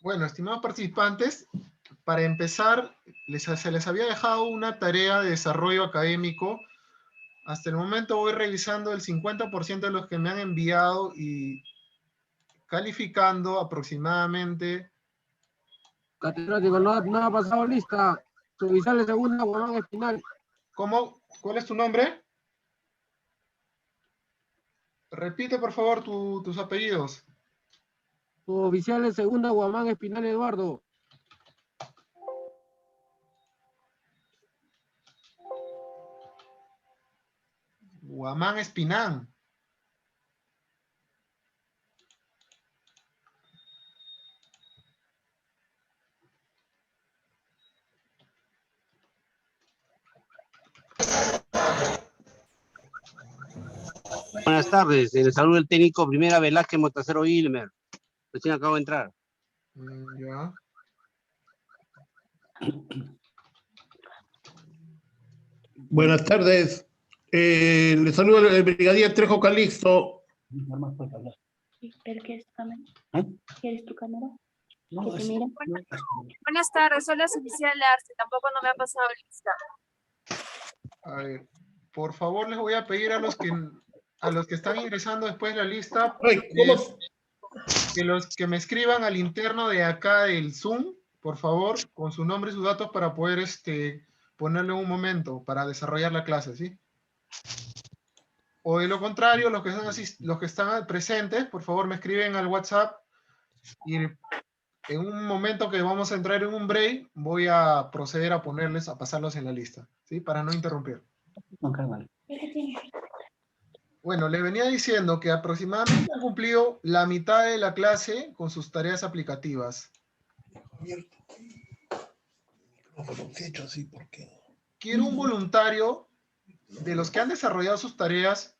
Bueno, estimados participantes, para empezar, se les había dejado una tarea de desarrollo académico. Hasta el momento voy revisando el 50% de los que me han enviado y calificando aproximadamente. Catedrático, no ha pasado lista. Subvisales segunda, Guamán Espinal. ¿Cómo? ¿Cuál es tu nombre? Repite, por favor, tus apellidos. Suboficiales segunda, Guamán Espinal Eduardo. Guamán Espinán. Buenas tardes, les saluda el técnico Primera Velázquez Motacero Ilmer. Recién acabo de entrar. Ya. Buenas tardes. Les saludo el brigadier Trejo Calixto. ¿Pero quieres tu cámara? ¿Quieres tu cámara? No, ¿Que te mire? Buenas tardes, soy la oficial Arce, tampoco no me ha pasado lista. A ver, por favor, les voy a pedir a los que están ingresando después de la lista, Ay, que los que me escriban al interno de acá del Zoom, por favor, con su nombre y sus datos para poder ponerle un momento para desarrollar la clase, ¿sí? O de lo contrario, los que están presentes, por favor, me escriben al WhatsApp y en un momento que vamos a entrar en un break, voy a proceder a pasarlos en la lista, ¿sí? Para no interrumpir. Bueno, le venía diciendo que aproximadamente han cumplido la mitad de la clase con sus tareas aplicativas. Quiero un voluntario de los que han desarrollado sus tareas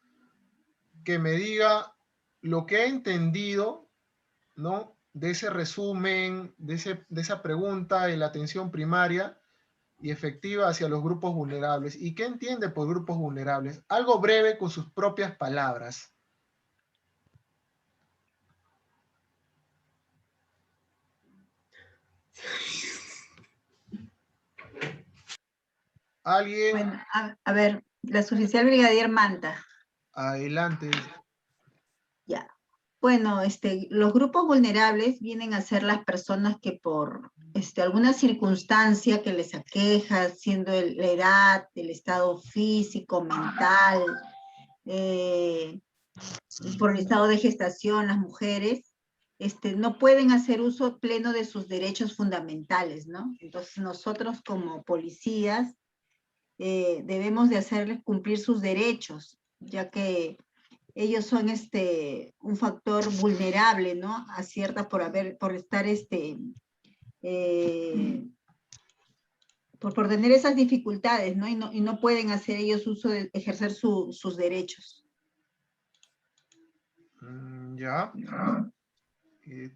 que me diga lo que ha entendido, ¿no? De ese resumen, de esa pregunta de la atención primaria y efectiva hacia los grupos vulnerables. ¿Y qué entiende por grupos vulnerables? Algo breve con sus propias palabras. ¿Alguien? Bueno, a ver, la oficial brigadier Manta. Adelante. Ya. Bueno, los grupos vulnerables vienen a ser las personas que por alguna circunstancia que les aqueja, siendo la edad, el estado físico, mental, por el estado de gestación, las mujeres, no pueden hacer uso pleno de sus derechos fundamentales, ¿no? Entonces nosotros como policías debemos de hacerles cumplir sus derechos, ya que ellos son un factor vulnerable, ¿no? Acierta por estar por tener esas dificultades, ¿no? Y no pueden hacer ellos ejercer sus derechos. Ya.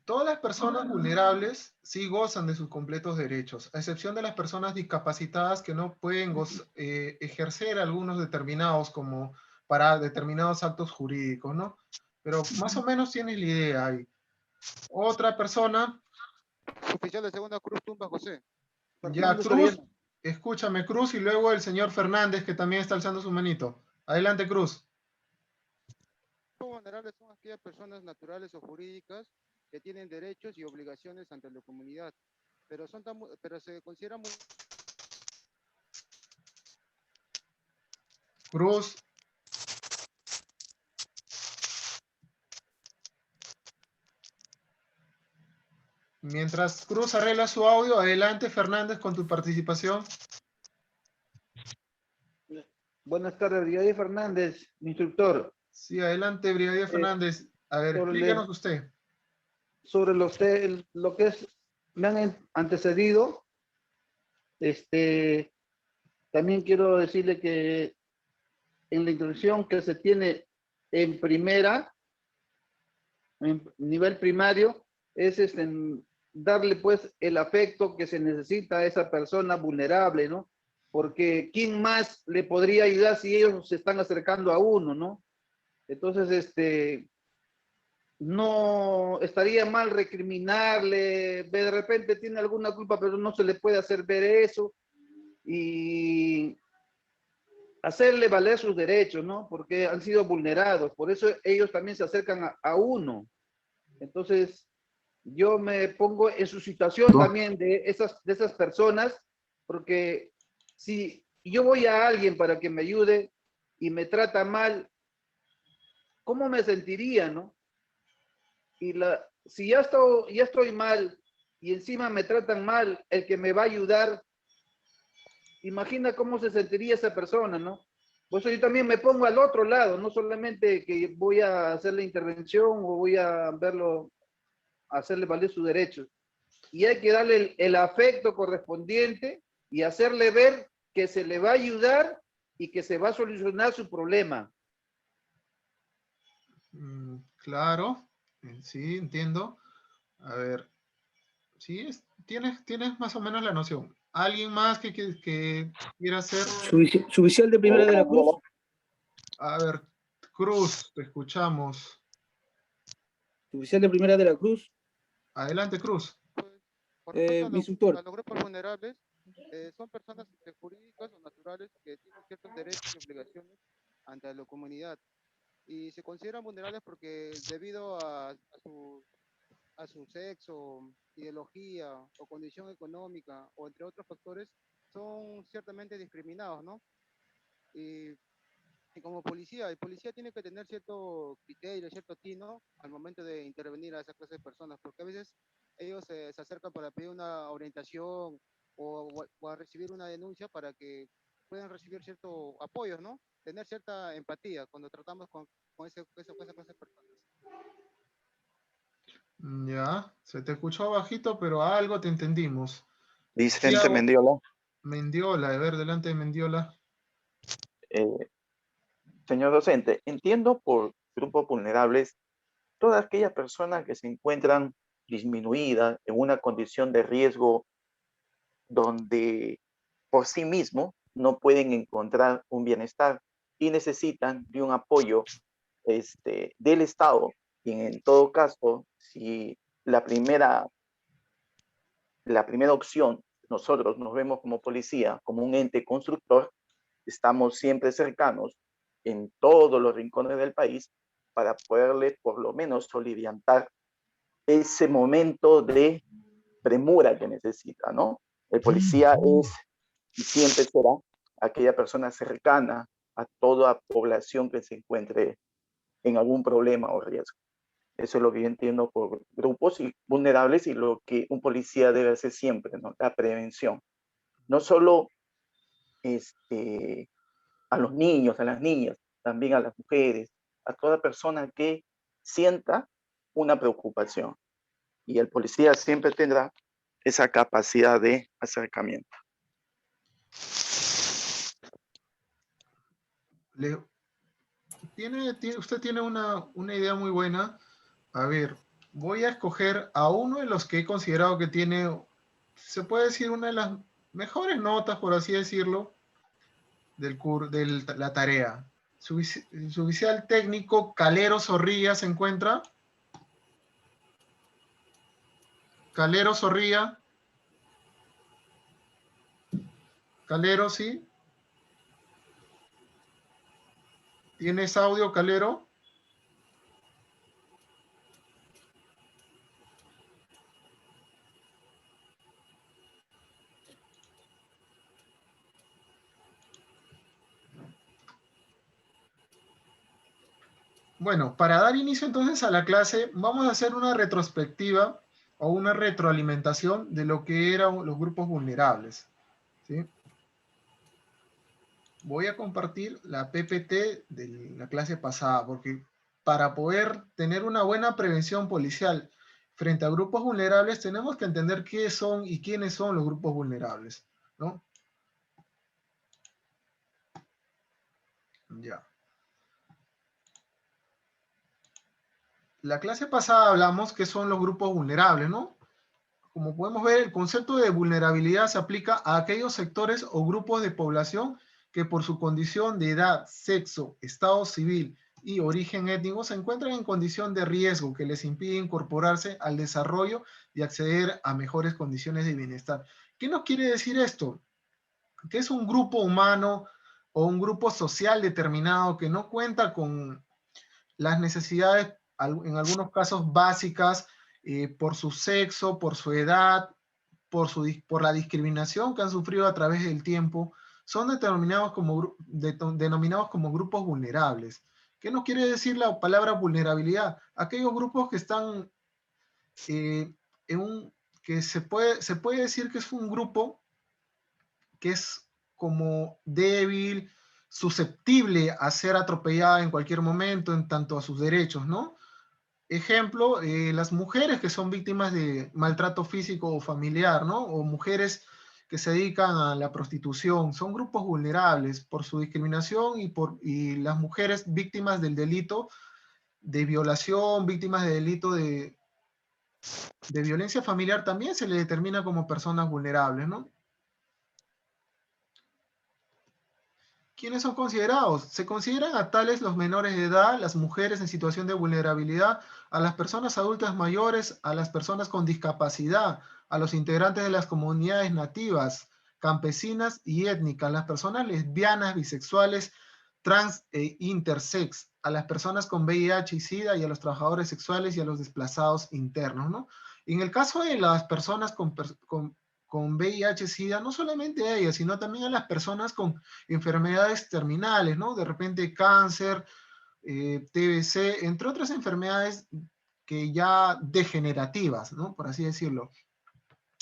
Todas las personas vulnerables sí gozan de sus completos derechos, a excepción de las personas discapacitadas que no pueden ejercer algunos determinados como para determinados actos jurídicos, ¿no? Pero más o menos tienes la idea ahí. Otra persona. Oficial de segunda Cruz Tumba José. Ya, Cruz, escúchame, Cruz, y luego el señor Fernández, que también está alzando su manito. Adelante, Cruz. Los vulnerables son aquellas personas naturales o jurídicas que tienen derechos y obligaciones ante la comunidad, pero se consideran muy... Cruz. Mientras Cruz arregla su audio, adelante, Fernández, con tu participación. Buenas tardes, Brigadier Fernández, mi instructor. Sí, adelante, Brigadier Fernández. A ver, explícanos usted. Sobre lo que me han antecedido, también quiero decirle que en la instrucción que se tiene en nivel primario, es darle pues el afecto que se necesita a esa persona vulnerable, ¿no? Porque ¿quién más le podría ayudar si ellos se están acercando a uno, ¿no? Entonces, no estaría mal recriminarle, de repente tiene alguna culpa, pero no se le puede hacer ver eso y hacerle valer sus derechos, ¿no? Porque han sido vulnerados, por eso ellos también se acercan a uno. Entonces, yo me pongo en su situación también de esas personas, porque si yo voy a alguien para que me ayude y me trata mal, ¿cómo me sentiría, no? Y si ya estoy mal y encima me tratan mal, el que me va a ayudar, imagina cómo se sentiría esa persona, ¿no? Por eso yo también me pongo al otro lado, no solamente que voy a hacer la intervención o voy a verlo, hacerle valer sus derechos. Y hay que darle el afecto correspondiente y hacerle ver que se le va a ayudar y que se va a solucionar su problema. Claro, sí, entiendo. A ver, sí, tienes más o menos la noción. ¿Alguien más que quiera hacer? Su oficial de Primera de la Cruz. A ver, Cruz, te escuchamos. Su oficial de Primera de la Cruz. Adelante, Cruz. Por respecto Mi instructor. a los grupos vulnerables, son personas jurídicas o naturales que tienen ciertos derechos y obligaciones ante la comunidad y se consideran vulnerables porque debido a su sexo, ideología o condición económica o entre otros factores son ciertamente discriminados, ¿no? Y como policía, el policía tiene que tener cierto criterio, cierto tino al momento de intervenir a esa clase de personas, porque a veces ellos se acercan para pedir una orientación o a recibir una denuncia para que puedan recibir cierto apoyo, ¿no? Tener cierta empatía cuando tratamos con esa clase de personas. Ya, se te escuchó bajito, pero algo te entendimos. Vicente Tiago Mendiola. Mendiola, a ver, delante de Mendiola. Señor docente, entiendo por grupos vulnerables todas aquellas personas que se encuentran disminuidas en una condición de riesgo donde por sí mismos no pueden encontrar un bienestar y necesitan de un apoyo del Estado. Y en todo caso, si la primera opción, nosotros nos vemos como policía, como un ente constructor, estamos siempre cercanos en todos los rincones del país para poderle por lo menos soliviantar ese momento de premura que necesita, ¿no? El policía es y siempre será aquella persona cercana a toda población que se encuentre en algún problema o riesgo. Eso es lo que yo entiendo por grupos vulnerables y lo que un policía debe hacer siempre, ¿no? La prevención. No solo a los niños, a las niñas, también a las mujeres, a toda persona que sienta una preocupación. Y el policía siempre tendrá esa capacidad de acercamiento. Usted tiene una idea muy buena. A ver, voy a escoger a uno de los que he considerado que tiene, se puede decir, una de las mejores notas, por así decirlo, de la tarea. Su oficial técnico Calero Zorrilla se encuentra. Calero Zorrilla. Calero, sí. ¿Tienes audio, Calero? Bueno, para dar inicio entonces a la clase, vamos a hacer una retrospectiva o una retroalimentación de lo que eran los grupos vulnerables, ¿sí? Voy a compartir la PPT de la clase pasada, porque para poder tener una buena prevención policial frente a grupos vulnerables, tenemos que entender qué son y quiénes son los grupos vulnerables, ¿no? Ya. La clase pasada hablamos qué son los grupos vulnerables, ¿no? Como podemos ver, el concepto de vulnerabilidad se aplica a aquellos sectores o grupos de población que por su condición de edad, sexo, estado civil y origen étnico se encuentran en condición de riesgo que les impide incorporarse al desarrollo y acceder a mejores condiciones de bienestar. ¿Qué nos quiere decir esto? Que es un grupo humano o un grupo social determinado que no cuenta con las necesidades, en algunos casos básicas, por su sexo, por su edad, por la discriminación que han sufrido a través del tiempo, son denominados como grupos vulnerables. ¿Qué nos quiere decir la palabra vulnerabilidad? Aquellos grupos que están que se puede decir que es un grupo que es como débil, susceptible a ser atropellada en cualquier momento en tanto a sus derechos, ¿no? Ejemplo, las mujeres que son víctimas de maltrato físico o familiar, ¿no? O mujeres que se dedican a la prostitución, son grupos vulnerables por su discriminación y las mujeres víctimas del delito de violación, víctimas de delito de violencia familiar también se le determina como personas vulnerables, ¿no? ¿Quiénes son considerados? Se consideran a tales los menores de edad, las mujeres en situación de vulnerabilidad, a las personas adultas mayores, a las personas con discapacidad, a los integrantes de las comunidades nativas, campesinas y étnicas, las personas lesbianas, bisexuales, trans e intersex, a las personas con VIH y SIDA y a los trabajadores sexuales y a los desplazados internos, ¿no? Y en el caso de las personas con VIH, SIDA, no solamente a ellas, sino también a las personas con enfermedades terminales, ¿no? De repente cáncer, TBC, entre otras enfermedades que ya degenerativas, ¿no? Por así decirlo.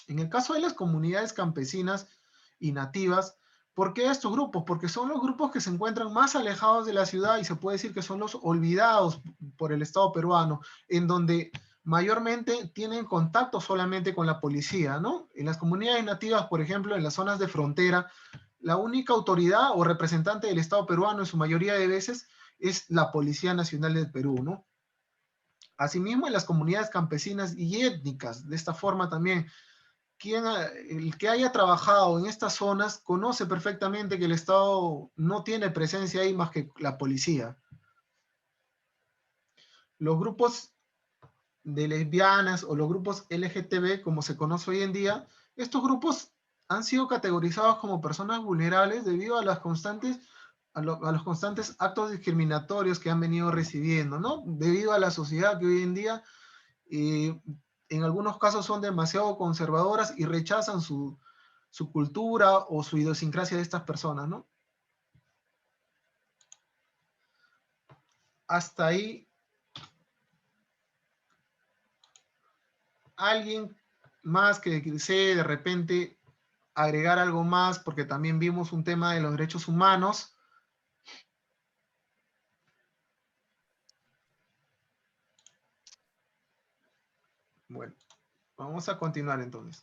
En el caso de las comunidades campesinas y nativas, ¿por qué estos grupos? Porque son los grupos que se encuentran más alejados de la ciudad y se puede decir que son los olvidados por el Estado peruano, en donde mayormente tienen contacto solamente con la policía, ¿no? En las comunidades nativas, por ejemplo, en las zonas de frontera, la única autoridad o representante del Estado peruano en su mayoría de veces es la Policía Nacional del Perú, ¿no? Asimismo, en las comunidades campesinas y étnicas, de esta forma también, el que haya trabajado en estas zonas conoce perfectamente que el Estado no tiene presencia ahí más que la policía. Los grupos de lesbianas o los grupos LGTB, como se conoce hoy en día, estos grupos han sido categorizados como personas vulnerables debido a los constantes actos discriminatorios que han venido recibiendo, ¿no? Debido a la sociedad que hoy en día, en algunos casos son demasiado conservadoras y rechazan su cultura o su idiosincrasia de estas personas, ¿no? Hasta ahí. ¿Alguien más que desee de repente agregar algo más? Porque también vimos un tema de los derechos humanos. Bueno, vamos a continuar entonces.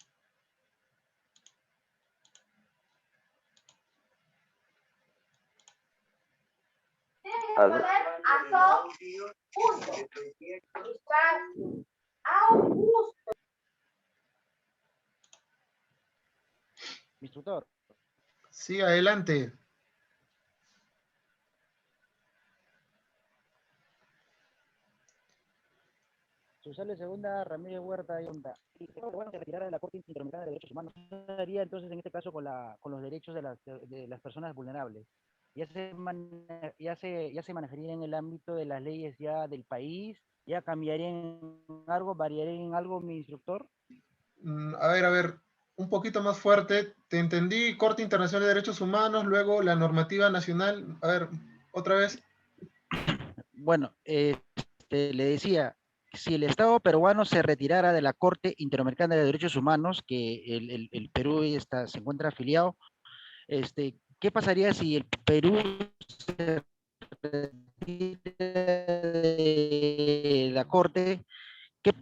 Instructor. Sí, adelante. Susale Segunda, Ramírez Huerta y Onda. Y bueno, se retirara de la Corte Interamericana de Derechos Humanos. ¿Qué pasaría entonces en este caso con los derechos de las personas vulnerables? ¿Ya se manejaría en el ámbito de las leyes ya del país? ¿Ya cambiaría en algo, variaría en algo, mi instructor? A ver, un poquito más fuerte. Te entendí, Corte Internacional de Derechos Humanos, luego la normativa nacional. A ver, otra vez. Bueno, le decía, si el Estado peruano se retirara de la Corte Interamericana de Derechos Humanos, que el Perú se encuentra afiliado, ¿qué pasaría si el Perú se retira de la Corte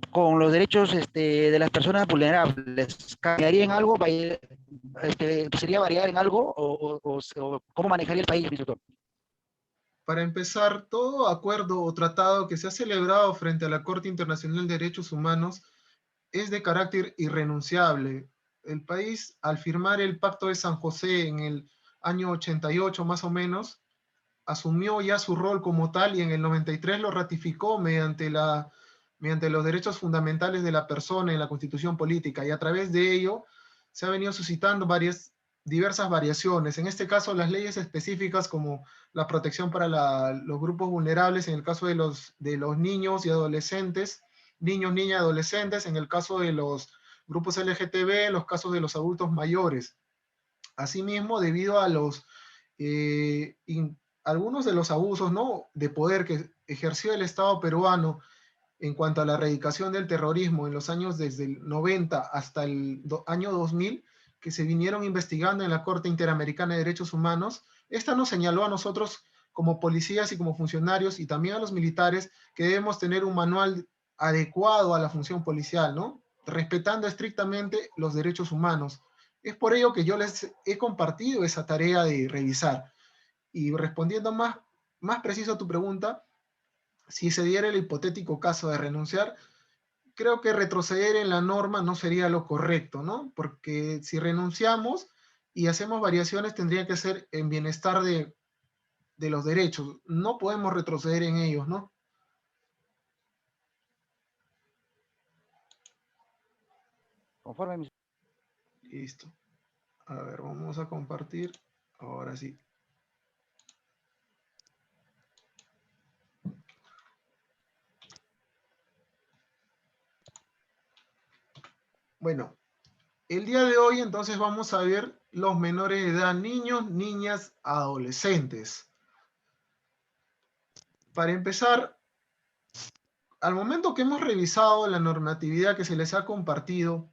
con los derechos de las personas vulnerables? ¿Cambiaría en algo? ¿Sería variar en algo? ¿O cómo manejaría el país, instructor? Para empezar, todo acuerdo o tratado que se ha celebrado frente a la Corte Internacional de Derechos Humanos es de carácter irrenunciable. El país, al firmar el Pacto de San José en el año 88 más o menos, asumió ya su rol como tal y en el 93 lo ratificó mediante los derechos fundamentales de la persona en la Constitución Política, y a través de ello se ha venido suscitando diversas variaciones. En este caso, las leyes específicas como la protección para los grupos vulnerables, en el caso de los niños y adolescentes, niños, niñas, adolescentes, en el caso de los grupos LGTB, en los casos de los adultos mayores. Asimismo, debido a algunos de los abusos, ¿no?, de poder que ejerció el Estado peruano en cuanto a la erradicación del terrorismo en los años desde el 90 hasta el año 2000, que se vinieron investigando en la Corte Interamericana de Derechos Humanos, esta nos señaló a nosotros como policías y como funcionarios, y también a los militares, que debemos tener un manual adecuado a la función policial, ¿no?, respetando estrictamente los derechos humanos. Es por ello que yo les he compartido esa tarea de revisar. Y respondiendo más preciso a tu pregunta, si se diera el hipotético caso de renunciar, creo que retroceder en la norma no sería lo correcto, ¿no? Porque si renunciamos y hacemos variaciones, tendría que ser en bienestar de los derechos. No podemos retroceder en ellos, ¿no? Conforme. Listo. A ver, vamos a compartir. Ahora sí. Bueno, el día de hoy entonces vamos a ver los menores de edad, niños, niñas, adolescentes. Para empezar, al momento que hemos revisado la normatividad que se les ha compartido,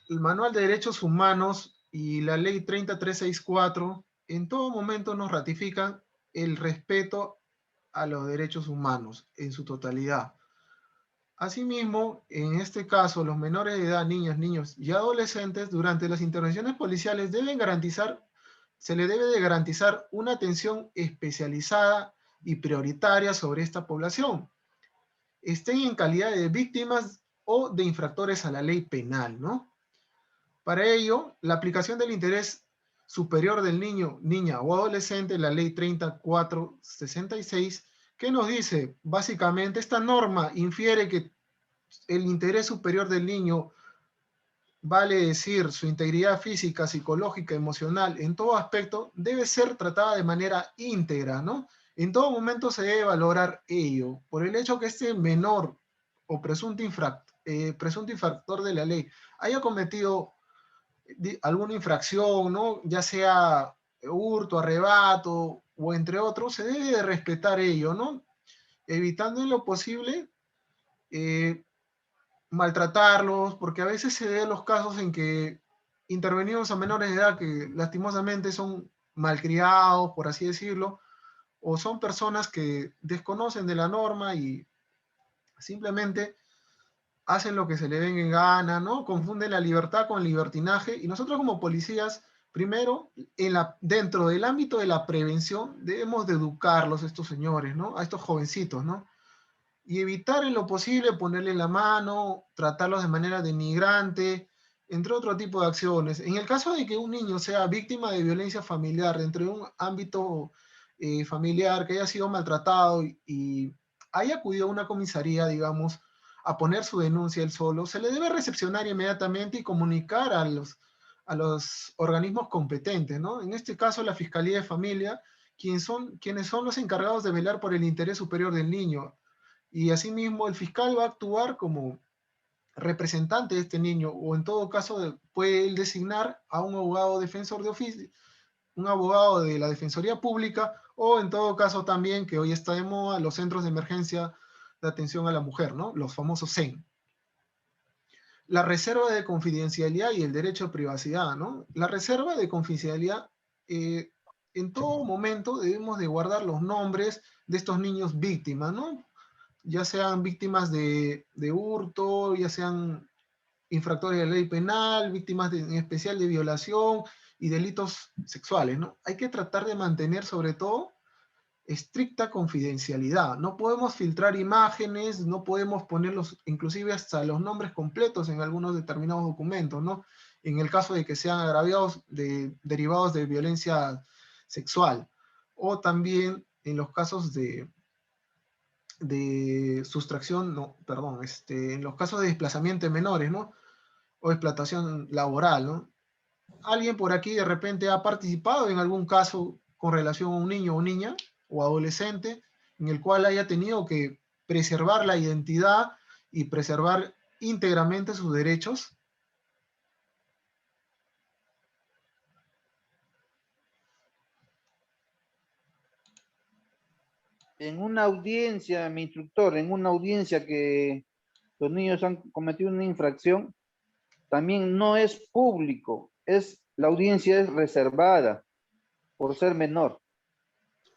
el Manual de Derechos Humanos y la Ley 30364, en todo momento nos ratifican el respeto a los derechos humanos en su totalidad. Asimismo, en este caso, los menores de edad, niñas, niños y adolescentes, durante las intervenciones policiales se les debe de garantizar una atención especializada y prioritaria sobre esta población, estén en calidad de víctimas o de infractores a la ley penal, ¿no? Para ello, la aplicación del interés superior del niño, niña o adolescente, la ley 3466, ¿qué nos dice? Básicamente, esta norma infiere que el interés superior del niño, vale decir, su integridad física, psicológica, emocional, en todo aspecto, debe ser tratada de manera íntegra, ¿no? En todo momento se debe valorar ello, por el hecho que este menor o presunto infractor de la ley haya cometido alguna infracción, ¿no?, ya sea hurto, arrebato o entre otros, se debe de respetar ello, ¿no?, evitando en lo posible maltratarlos, porque a veces se ven los casos en que intervenimos a menores de edad que lastimosamente son malcriados, por así decirlo, o son personas que desconocen de la norma y simplemente hacen lo que se le den en gana, ¿no? Confunden la libertad con el libertinaje, y nosotros como policías, primero, dentro del ámbito de la prevención, debemos de educarlos a estos señores, ¿no? A estos jovencitos, ¿no? Y evitar en lo posible ponerle la mano, tratarlos de manera denigrante, entre otro tipo de acciones. En el caso de que un niño sea víctima de violencia familiar dentro de un ámbito familiar, que haya sido maltratado y haya acudido a una comisaría, digamos, a poner su denuncia él solo, se le debe recepcionar inmediatamente y comunicar a los organismos competentes, ¿no? En este caso, la Fiscalía de Familia, quienes son los encargados de velar por el interés superior del niño. Y asimismo, el fiscal va a actuar como representante de este niño, o en todo caso puede él designar a un abogado defensor de oficio, un abogado de la Defensoría Pública, o en todo caso también, que hoy está de moda, los centros de emergencia de atención a la mujer, ¿no?, los famosos CEN. La reserva de confidencialidad y el derecho a privacidad, ¿no? La reserva de confidencialidad, en todo momento debemos de guardar los nombres de estos niños víctimas, ¿no? Ya sean víctimas de hurto, ya sean infractores de la ley penal, víctimas en especial de violación y delitos sexuales, ¿no? Hay que tratar de mantener sobre todo estricta confidencialidad. No podemos filtrar imágenes, no podemos ponerlos, inclusive hasta los nombres completos en algunos determinados documentos, ¿no? En el caso de que sean derivados de violencia sexual, o también en los casos de sustracción, no, perdón, en los casos de desplazamiento de menores, ¿no? O explotación laboral, ¿no? Alguien por aquí de repente ha participado en algún caso con relación a un niño o niña o adolescente en el cual haya tenido que preservar la identidad y preservar íntegramente sus derechos. En una audiencia, mi instructor, en una audiencia que los niños han cometido una infracción, también no es público, la audiencia es reservada por ser menor.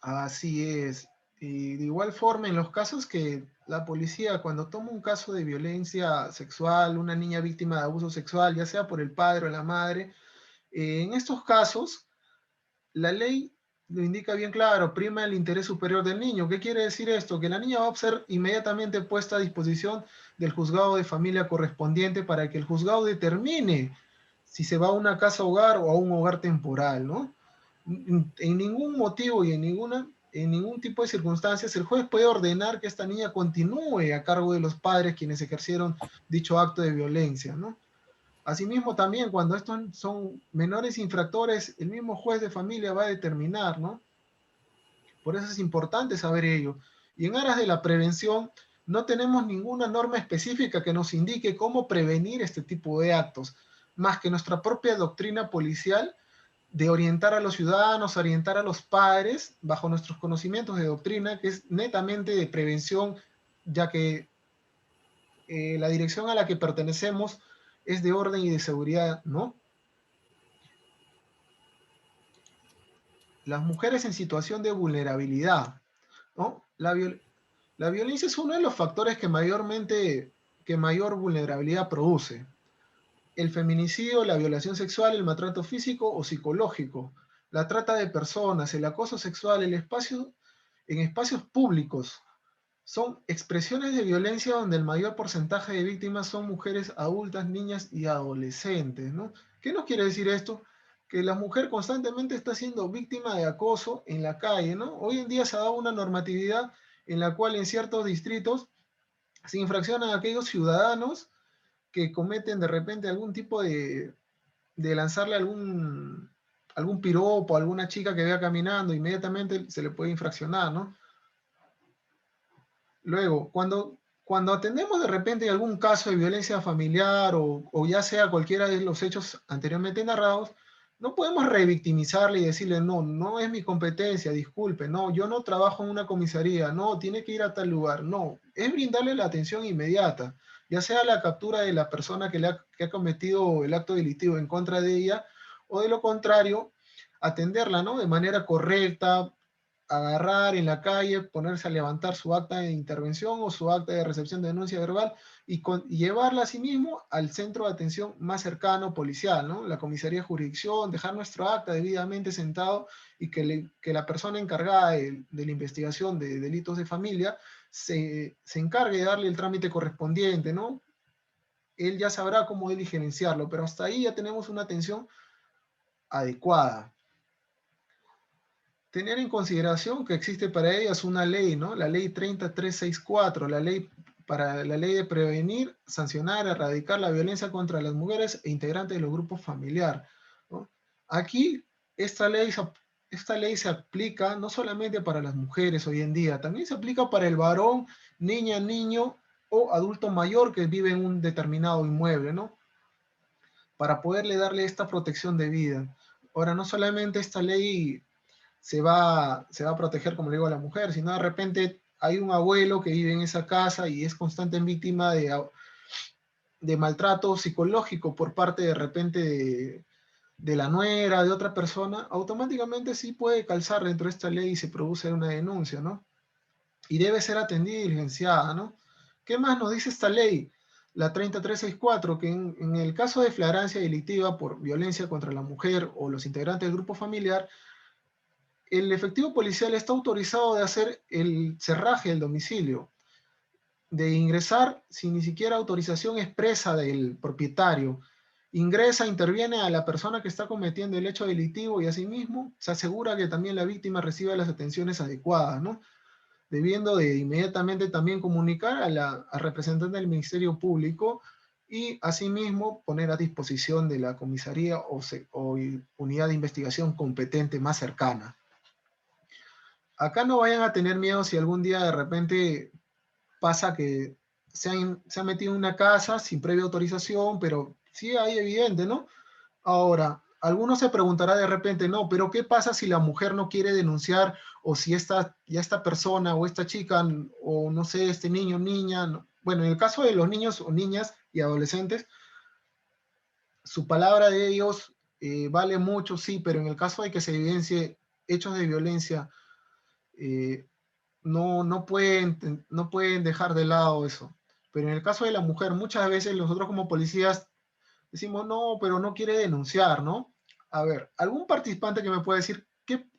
Así es. Y de igual forma, en los casos que la policía, cuando toma un caso de violencia sexual, una niña víctima de abuso sexual, ya sea por el padre o la madre, en estos casos, la ley lo indica bien claro, prima el interés superior del niño. ¿Qué quiere decir esto? Que la niña va a ser inmediatamente puesta a disposición del juzgado de familia correspondiente para que el juzgado determine si se va a una casa hogar o a un hogar temporal, ¿no? En ningún motivo y en ningún tipo de circunstancias el juez puede ordenar que esta niña continúe a cargo de los padres quienes ejercieron dicho acto de violencia, ¿no? Asimismo, también cuando estos son menores infractores, el mismo juez de familia va a determinar, ¿no? Por eso es importante saber ello. Y en aras de la prevención, no tenemos ninguna norma específica que nos indique cómo prevenir este tipo de actos, más que nuestra propia doctrina policial de orientar a los ciudadanos, orientar a los padres bajo nuestros conocimientos de doctrina, que es netamente de prevención, ya que la dirección a la que pertenecemos es de orden y de seguridad, ¿no? Las mujeres en situación de vulnerabilidad, ¿no? La violencia es uno de los factores que mayor vulnerabilidad produce. El feminicidio, la violación sexual, el maltrato físico o psicológico, la trata de personas, el acoso sexual, en espacios públicos, son expresiones de violencia donde el mayor porcentaje de víctimas son mujeres adultas, niñas y adolescentes, ¿no? ¿Qué nos quiere decir esto? Que la mujer constantemente está siendo víctima de acoso en la calle, ¿no? Hoy en día se ha dado una normatividad en la cual en ciertos distritos se infraccionan a aquellos ciudadanos que cometen de repente algún tipo de lanzarle algún piropo a alguna chica que vea caminando, inmediatamente se le puede infraccionar, ¿no? Luego, cuando atendemos de repente algún caso de violencia familiar o ya sea cualquiera de los hechos anteriormente narrados, no podemos revictimizarle y decirle, no, no es mi competencia, disculpe, no, yo no trabajo en una comisaría, no, tiene que ir a tal lugar, no, es brindarle la atención inmediata, ya sea la captura de la persona que ha cometido el acto delictivo en contra de ella, o de lo contrario, atenderla, ¿no? De manera correcta, agarrar en la calle, ponerse a levantar su acta de intervención o su acta de recepción de denuncia verbal y llevarla a sí mismo al centro de atención más cercano policial, ¿no? La comisaría de jurisdicción, dejar nuestro acta debidamente sentado y que la persona encargada de la investigación de delitos de familia se encargue de darle el trámite correspondiente, ¿no? Él ya sabrá cómo diligenciarlo, pero hasta ahí ya tenemos una atención adecuada. Tener en consideración que existe para ellas una ley, ¿no? La ley 30364, la ley de prevenir, sancionar, erradicar la violencia contra las mujeres e integrantes de los grupos familiares, ¿no? Aquí esta ley se aplica no solamente para las mujeres hoy en día, también se aplica para el varón, niña, niño o adulto mayor que vive en un determinado inmueble, ¿no? Para poderle darle esta protección de vida. Ahora, no solamente esta ley se va a proteger, como le digo, a la mujer, sino de repente hay un abuelo que vive en esa casa y es constante víctima de maltrato psicológico por parte de repente de la nuera, de otra persona, automáticamente sí puede calzar dentro de esta ley y se produce una denuncia, ¿no? Y debe ser atendida y diligenciada, ¿no? ¿Qué más nos dice esta ley? La 30364, que en el caso de flagrancia delictiva por violencia contra la mujer o los integrantes del grupo familiar, el efectivo policial está autorizado de hacer el cerraje del domicilio, de ingresar sin ni siquiera autorización expresa del propietario ingresa, interviene a la persona que está cometiendo el hecho delictivo y asimismo se asegura que también la víctima reciba las atenciones adecuadas, ¿no? Debiendo de inmediatamente también comunicar al representante del Ministerio Público y asimismo poner a disposición de la comisaría o unidad de investigación competente más cercana. Acá no vayan a tener miedo si algún día de repente pasa que se han metido en una casa sin previa autorización, pero sí hay evidente, ¿no? Ahora, algunos se preguntará de repente, no, pero ¿qué pasa si la mujer no quiere denunciar o si esta persona o esta chica o no sé, este niño o niña, no? Bueno, en el caso de los niños o niñas y adolescentes, su palabra de ellos vale mucho, sí, pero en el caso de que se evidencie hechos de violencia, no pueden dejar de lado eso. Pero en el caso de la mujer, muchas veces nosotros como policías decimos, no, pero no quiere denunciar, ¿no? A ver, ¿algún participante que me pueda decir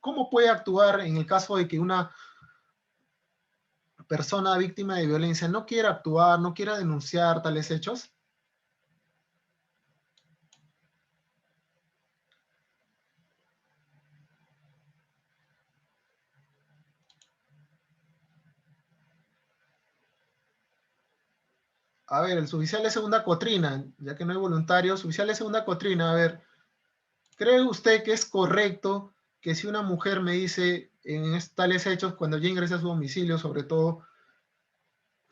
cómo puede actuar en el caso de que una persona víctima de violencia no quiera actuar, no quiera denunciar tales hechos? A ver, el suboficial de segunda cotrina, ya que no hay voluntarios, suboficial de segunda cotrina, a ver, ¿cree usted que es correcto que si una mujer me dice en tales hechos, cuando ya ingresa a su domicilio, sobre todo,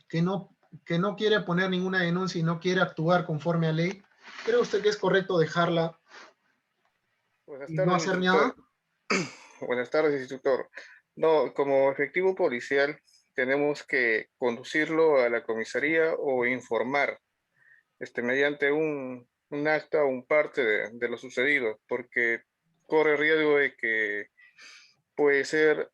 que no quiere poner ninguna denuncia y no quiere actuar conforme a ley, ¿cree usted que es correcto dejarla Buenas y no tardes, hacer nada? instructor. Buenas tardes, instructor. No, como efectivo policial tenemos que conducirlo a la comisaría o informar mediante un acta o un parte de lo sucedido, porque corre riesgo de que puede ser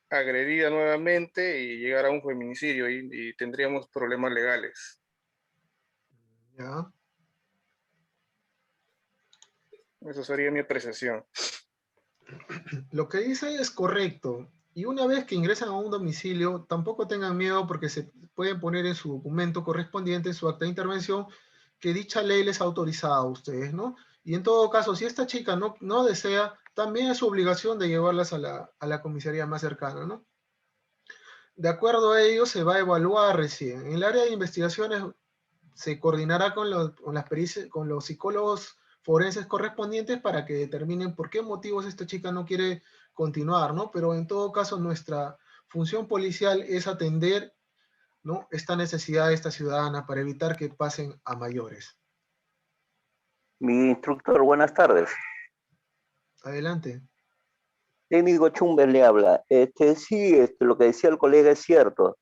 agredida nuevamente y llegar a un feminicidio y tendríamos problemas legales. Ya. Eso sería mi apreciación. Lo que dice es correcto. Y una vez que ingresan a un domicilio, tampoco tengan miedo porque se pueden poner en su documento correspondiente, en su acta de intervención, que dicha ley les ha autorizado a ustedes, ¿no? Y en todo caso, si esta chica no desea, también es su obligación de llevarlas a la comisaría más cercana, ¿no? De acuerdo a ello, se va a evaluar recién. En el área de investigaciones se coordinará con los psicólogos forenses correspondientes para que determinen por qué motivos esta chica no quiere continuar, ¿no? Pero en todo caso, nuestra función policial es atender, ¿no?, esta necesidad de esta ciudadana para evitar que pasen a mayores. Mi instructor, buenas tardes. Adelante. Técnico Chumber le habla. Sí, lo que decía el colega es cierto.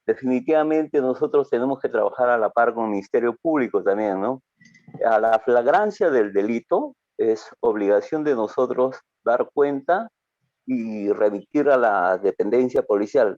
Definitivamente nosotros tenemos que trabajar a la par con el Ministerio Público también, ¿no? A la flagrancia del delito es obligación de nosotros dar cuenta y remitir a la dependencia policial.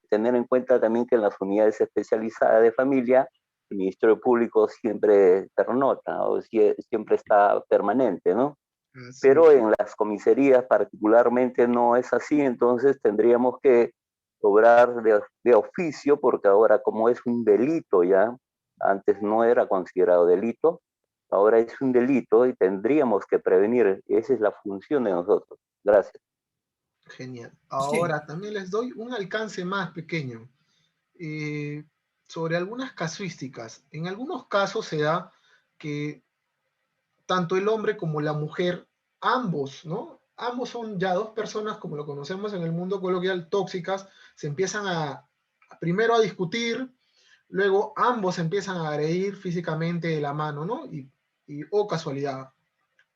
Tener en cuenta también que en las unidades especializadas de familia, el Ministerio Público siempre pernota, o siempre está permanente, ¿no? Sí. Pero en las comisarías particularmente no es así, entonces tendríamos que obrar de oficio, porque ahora como es un delito ya, antes no era considerado delito, ahora es un delito y tendríamos que prevenir, esa es la función de nosotros. Gracias. Genial. Ahora también les doy un alcance más pequeño sobre algunas casuísticas. En algunos casos se da que tanto el hombre como la mujer, ambos, ¿no? Ambos son ya dos personas, como lo conocemos en el mundo coloquial, tóxicas, se empiezan primero a discutir, luego ambos empiezan a agredir físicamente de la mano, ¿no? Oh casualidad,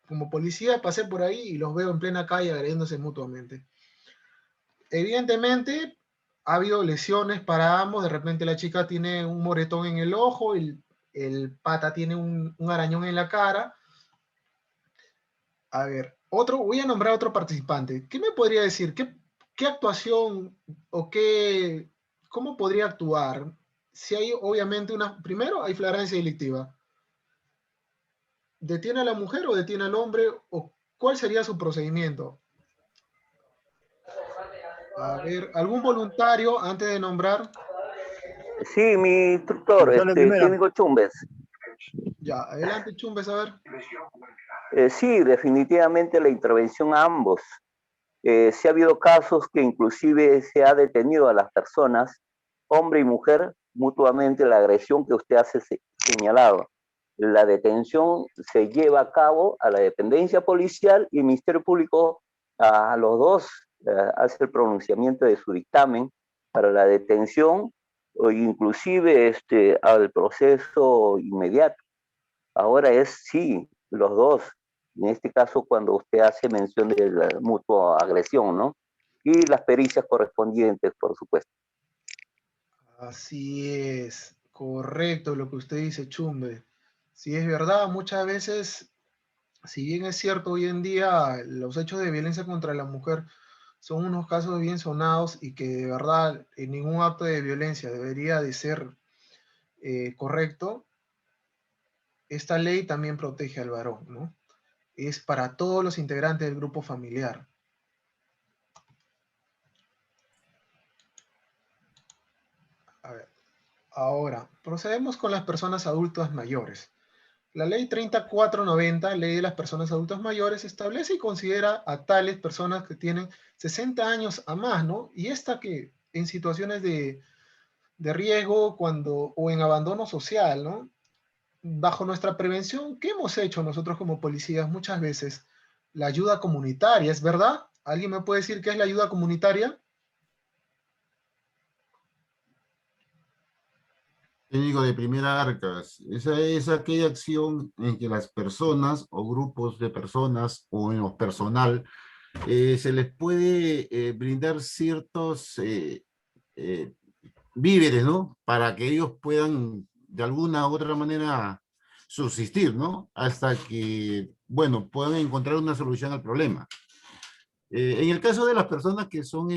como policía pasé por ahí y los veo en plena calle agrediéndose mutuamente. Evidentemente, ha habido lesiones para ambos, de repente la chica tiene un moretón en el ojo, el pata tiene un arañón en la cara. A ver, voy a nombrar otro participante. ¿Qué me podría decir? ¿Qué actuación o cómo podría actuar? Si hay, obviamente, primero hay flagrancia delictiva. ¿Detiene a la mujer o detiene al hombre? ¿O cuál sería su procedimiento? A ver, ¿algún voluntario antes de nombrar? Sí, mi instructor, técnico Chumbes. Ya, adelante, Chumbes, a ver. Sí, definitivamente la intervención a ambos. Sí ha habido casos que inclusive se ha detenido a las personas, hombre y mujer, mutuamente la agresión que usted hace señalado. La detención se lleva a cabo a la dependencia policial y el Ministerio Público a los dos hace el pronunciamiento de su dictamen para la detención o inclusive al proceso inmediato. Ahora es sí, los dos. En este caso, cuando usted hace mención de la mutua agresión, ¿no? Y las pericias correspondientes, por supuesto. Así es, correcto lo que usted dice, Chumbe. Sí, es verdad, muchas veces, si bien es cierto, hoy en día los hechos de violencia contra la mujer son unos casos bien sonados y que de verdad en ningún acto de violencia debería de ser correcto, esta ley también protege al varón, ¿no? Es para todos los integrantes del grupo familiar. A ver, ahora, procedemos con las personas adultas mayores. La ley 3490, ley de las personas adultas mayores, establece y considera a tales personas que tienen 60 años a más, ¿no? Y esta que en situaciones de riesgo o en abandono social, ¿no? Bajo nuestra prevención, ¿qué hemos hecho nosotros como policías muchas veces? La ayuda comunitaria, ¿es verdad? ¿Alguien me puede decir qué es la ayuda comunitaria? Técnico de primera Arcas. Esa es aquella acción en que las personas o grupos de personas o en lo personal se les puede brindar ciertos víveres, ¿no? Para que ellos puedan de alguna u otra manera subsistir, ¿no? Hasta que, bueno, puedan encontrar una solución al problema. En el caso de las personas que son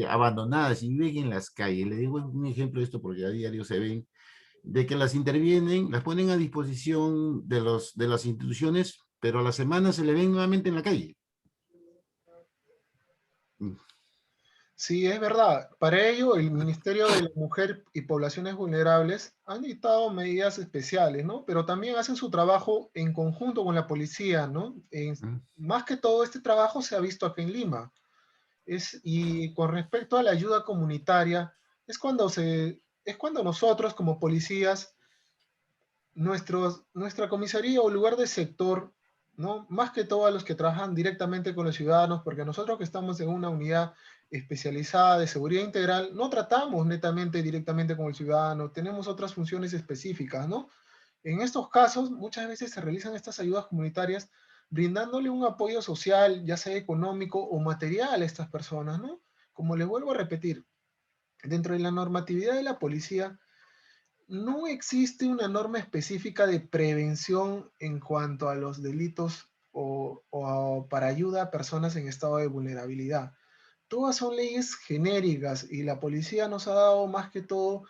abandonadas y viven en las calles, le digo un ejemplo de esto porque a diario se ven, de que las intervienen, las ponen a disposición de las instituciones, pero a la semana se le ven nuevamente en la calle. Sí, es verdad. Para ello, el Ministerio de la Mujer y Poblaciones Vulnerables han dictado medidas especiales, ¿no? Pero también hacen su trabajo en conjunto con la policía, ¿no? Más que todo, este trabajo se ha visto acá en Lima. Y con respecto a la ayuda comunitaria, es cuando nosotros como policías, nuestra comisaría o lugar de sector, ¿no? Más que todo a los que trabajan directamente con los ciudadanos, porque nosotros que estamos en una unidad especializada de seguridad integral, no tratamos netamente directamente con el ciudadano, tenemos otras funciones específicas, ¿no? En estos casos, muchas veces se realizan estas ayudas comunitarias brindándole un apoyo social, ya sea económico o material a estas personas, ¿no? Como les vuelvo a repetir, dentro de la normatividad de la policía, no existe una norma específica de prevención en cuanto a los delitos o para ayuda a personas en estado de vulnerabilidad. Todas son leyes genéricas y la policía nos ha dado más que todo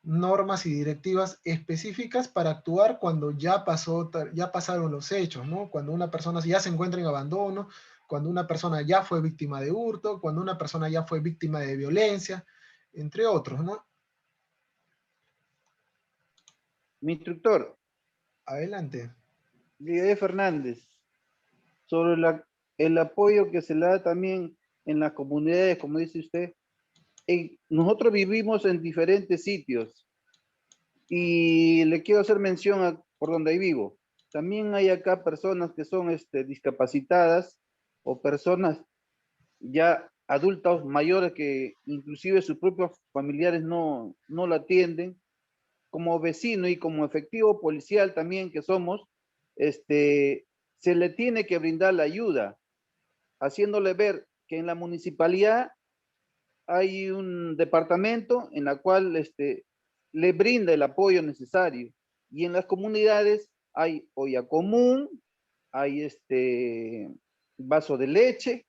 normas y directivas específicas para actuar cuando ya pasaron los hechos, ¿no? Cuando una persona ya se encuentra en abandono, cuando una persona ya fue víctima de hurto, cuando una persona ya fue víctima de violencia, entre otros, ¿no? Mi instructor. Adelante. Miguel Fernández. Sobre el apoyo que se le da también en las comunidades, como dice usted. Nosotros vivimos en diferentes sitios y le quiero hacer mención por donde vivo. También hay acá personas que son discapacitadas o personas ya adultos mayores que inclusive sus propios familiares no la atienden. Como vecino y como efectivo policial también que somos, se le tiene que brindar la ayuda, haciéndole ver que en la municipalidad hay un departamento en la cual le brinda el apoyo necesario. Y en las comunidades hay olla común, hay vaso de leche,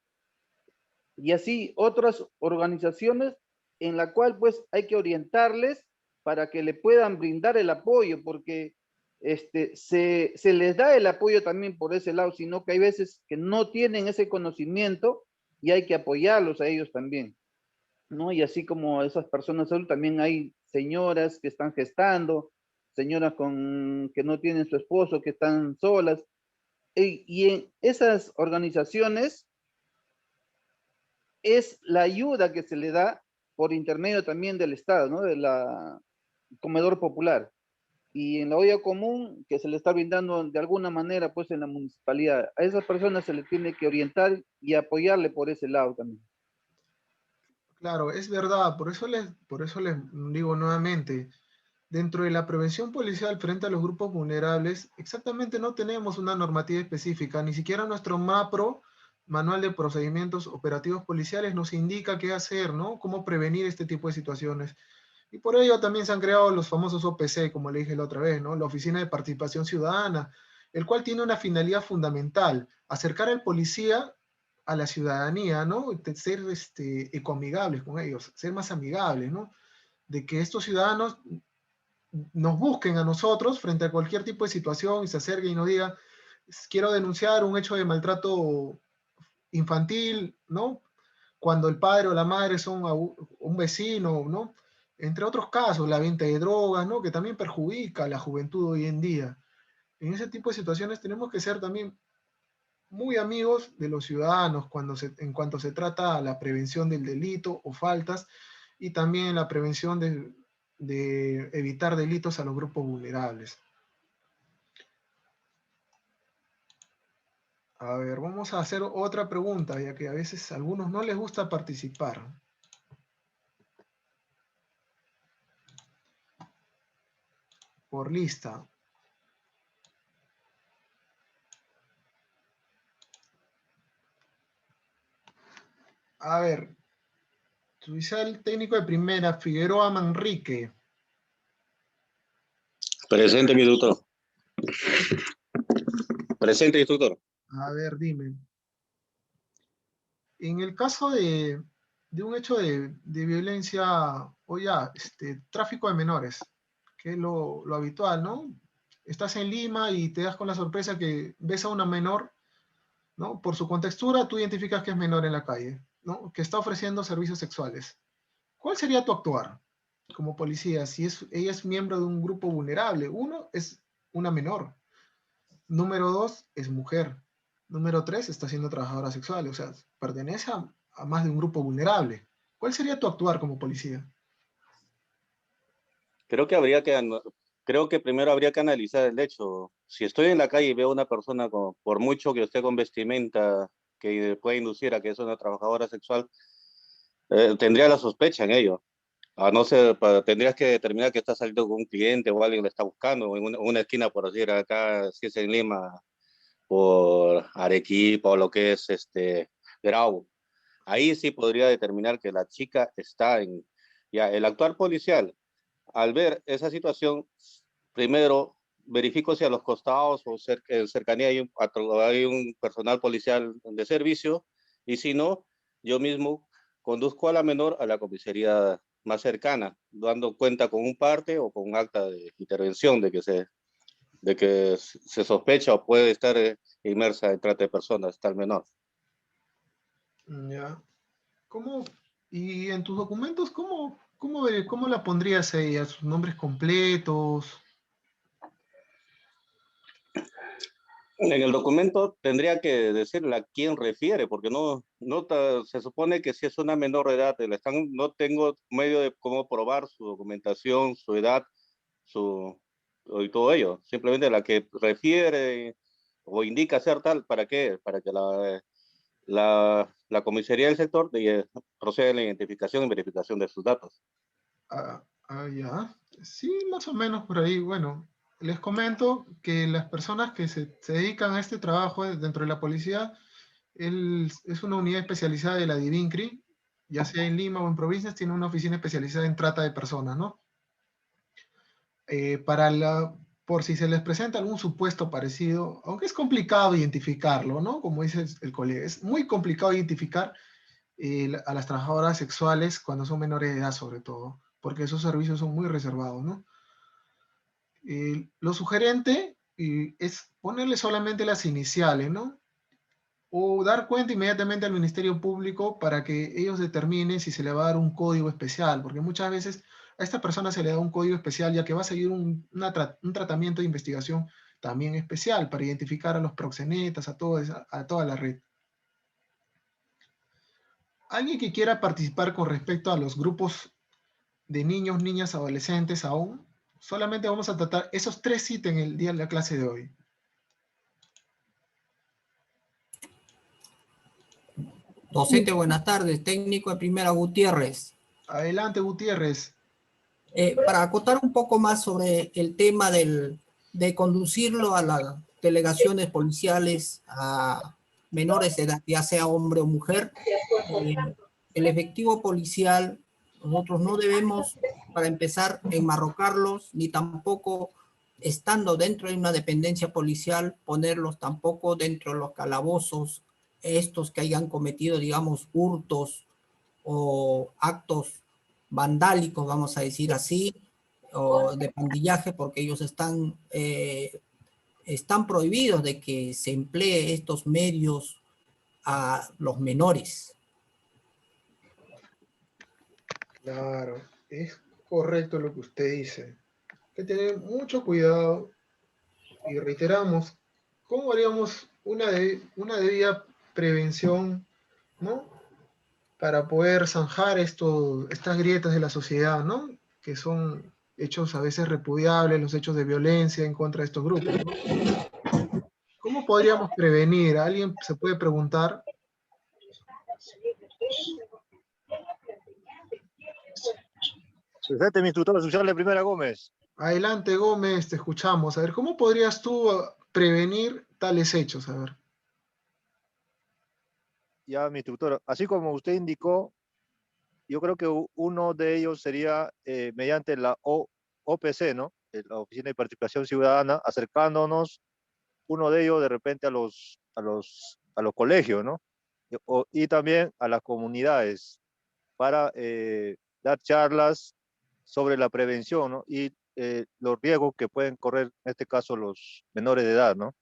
y así otras organizaciones en la cual pues hay que orientarles para que le puedan brindar el apoyo, porque se les da el apoyo también por ese lado, sino que hay veces que no tienen ese conocimiento y hay que apoyarlos a ellos también, ¿no? Y así como esas personas también hay señoras que están gestando, señoras que no tienen su esposo, que están solas. Y en esas organizaciones es la ayuda que se le da por intermedio también del Estado, ¿no? De la comedor popular. Y en la olla común que se le está brindando de alguna manera pues en la municipalidad. A esas personas se les tiene que orientar y apoyarle por ese lado también. Claro, es verdad, por eso les digo nuevamente, dentro de la prevención policial frente a los grupos vulnerables, exactamente no tenemos una normativa específica, ni siquiera nuestro MAPRO, Manual de Procedimientos Operativos Policiales, nos indica qué hacer, ¿no? Cómo prevenir este tipo de situaciones. Y por ello también se han creado los famosos OPC, como le dije la otra vez, ¿no? La Oficina de Participación Ciudadana, el cual tiene una finalidad fundamental, acercar al policía a la ciudadanía, ¿no? Ser ecoamigables con ellos, ser más amigables, ¿no? De que estos ciudadanos nos busquen a nosotros frente a cualquier tipo de situación y se acerquen y nos digan, quiero denunciar un hecho de maltrato infantil, ¿no? Cuando el padre o la madre son un vecino, ¿no? Entre otros casos, la venta de drogas, ¿no? Que también perjudica a la juventud hoy en día. En ese tipo de situaciones tenemos que ser también muy amigos de los ciudadanos en cuanto se trata a la prevención del delito o faltas y también la prevención de evitar delitos a los grupos vulnerables. A ver, vamos a hacer otra pregunta, ya que a veces a algunos no les gusta participar. Por lista. A ver, oficial técnico de primera, Figueroa Manrique. Presente, mi doctor. Presente, instructor. A ver, dime. En el caso de un hecho de violencia, o ya, tráfico de menores, que es lo habitual, ¿no? Estás en Lima y te das con la sorpresa que ves a una menor, ¿no? Por su contextura, tú identificas que es menor en la calle, ¿no? Que está ofreciendo servicios sexuales. ¿Cuál sería tu actuar como policía si ella es miembro de un grupo vulnerable? Uno, es una menor. Número dos, es mujer. Número tres, está siendo trabajadora sexual. O sea, pertenece a más de un grupo vulnerable. ¿Cuál sería tu actuar como policía? Creo que primero habría que analizar el hecho. Si estoy en la calle y veo a una persona, por mucho que esté con vestimenta que puede inducir a que es una trabajadora sexual, tendría la sospecha en ello. A no ser, tendrías que determinar que está saliendo con un cliente o alguien le está buscando en una esquina, por decir, acá, si es en Lima, por Arequipa o lo que es Grau. Ahí sí podría determinar que la chica está en... Ya, el actuar policial, al ver esa situación, primero verifico si a los costados o en cercanía hay un personal policial de servicio, y si no, yo mismo conduzco a la menor a la comisaría más cercana, dando cuenta con un parte o con un acta de intervención de que se sospecha o puede estar inmersa en trata de personas, tal menor. Ya. Y en tus documentos, cómo la pondrías a ella? ¿Sus nombres completos? En el documento tendría que decirle a quién refiere, porque se supone que si es una menor de edad, no tengo medio de cómo probar su documentación, su edad, y todo ello. Simplemente la que refiere o indica ser tal, ¿para qué? Para que la comisaría del sector proceda a la identificación y verificación de sus datos. Ya. Sí, más o menos por ahí. Bueno, les comento que las personas que se dedican a este trabajo dentro de la policía es una unidad especializada de la DIVINCRI, ya sea en Lima o en provincias, tiene una oficina especializada en trata de personas, ¿no? Por si se les presenta algún supuesto parecido, aunque es complicado identificarlo, ¿no? Como dice el colega, es muy complicado identificar a las trabajadoras sexuales cuando son menores de edad, sobre todo, porque esos servicios son muy reservados, ¿no? Lo sugerente es ponerle solamente las iniciales, ¿no? O dar cuenta inmediatamente al Ministerio Público para que ellos determinen si se le va a dar un código especial, porque muchas veces a esta persona se le da un código especial, ya que va a seguir un tratamiento de investigación también especial para identificar a los proxenetas, a toda la red. ¿Alguien que quiera participar con respecto a los grupos de niños, niñas, adolescentes aún? Solamente vamos a tratar esos 3 ítems el día de la clase de hoy. Docente, buenas tardes. Técnico de primera, Gutiérrez. Adelante, Gutiérrez. Para acotar un poco más sobre el tema de conducirlo a las delegaciones policiales a menores de edad, ya sea hombre o mujer, el efectivo policial, nosotros no debemos, para empezar, enmarrocarlos, ni tampoco, estando dentro de una dependencia policial, ponerlos tampoco dentro de los calabozos, estos que hayan cometido, digamos, hurtos o actos vandálicos, vamos a decir así, o de pandillaje, porque ellos están prohibidos de que se emplee estos medios a los menores. Claro, es correcto lo que usted dice. Hay que tener mucho cuidado y reiteramos, ¿cómo haríamos una debida prevención, ¿no? Para poder zanjar estas grietas de la sociedad, ¿no? Que son hechos a veces repudiables, los hechos de violencia en contra de estos grupos, ¿no? ¿Cómo podríamos prevenir? ¿Alguien se puede preguntar? Presente, mi instructor social de primera, Gómez. Adelante, Gómez, te escuchamos. A ver, ¿cómo podrías tú prevenir tales hechos? A ver. Ya, mi instructor, así como usted indicó, yo creo que uno de ellos sería mediante la OPC, ¿no? La Oficina de Participación Ciudadana, acercándonos uno de ellos de repente a los colegios, ¿no? Y también a las comunidades para dar charlas sobre la prevención, ¿no? Y los riesgos que pueden correr, en este caso, los menores de edad, ¿no?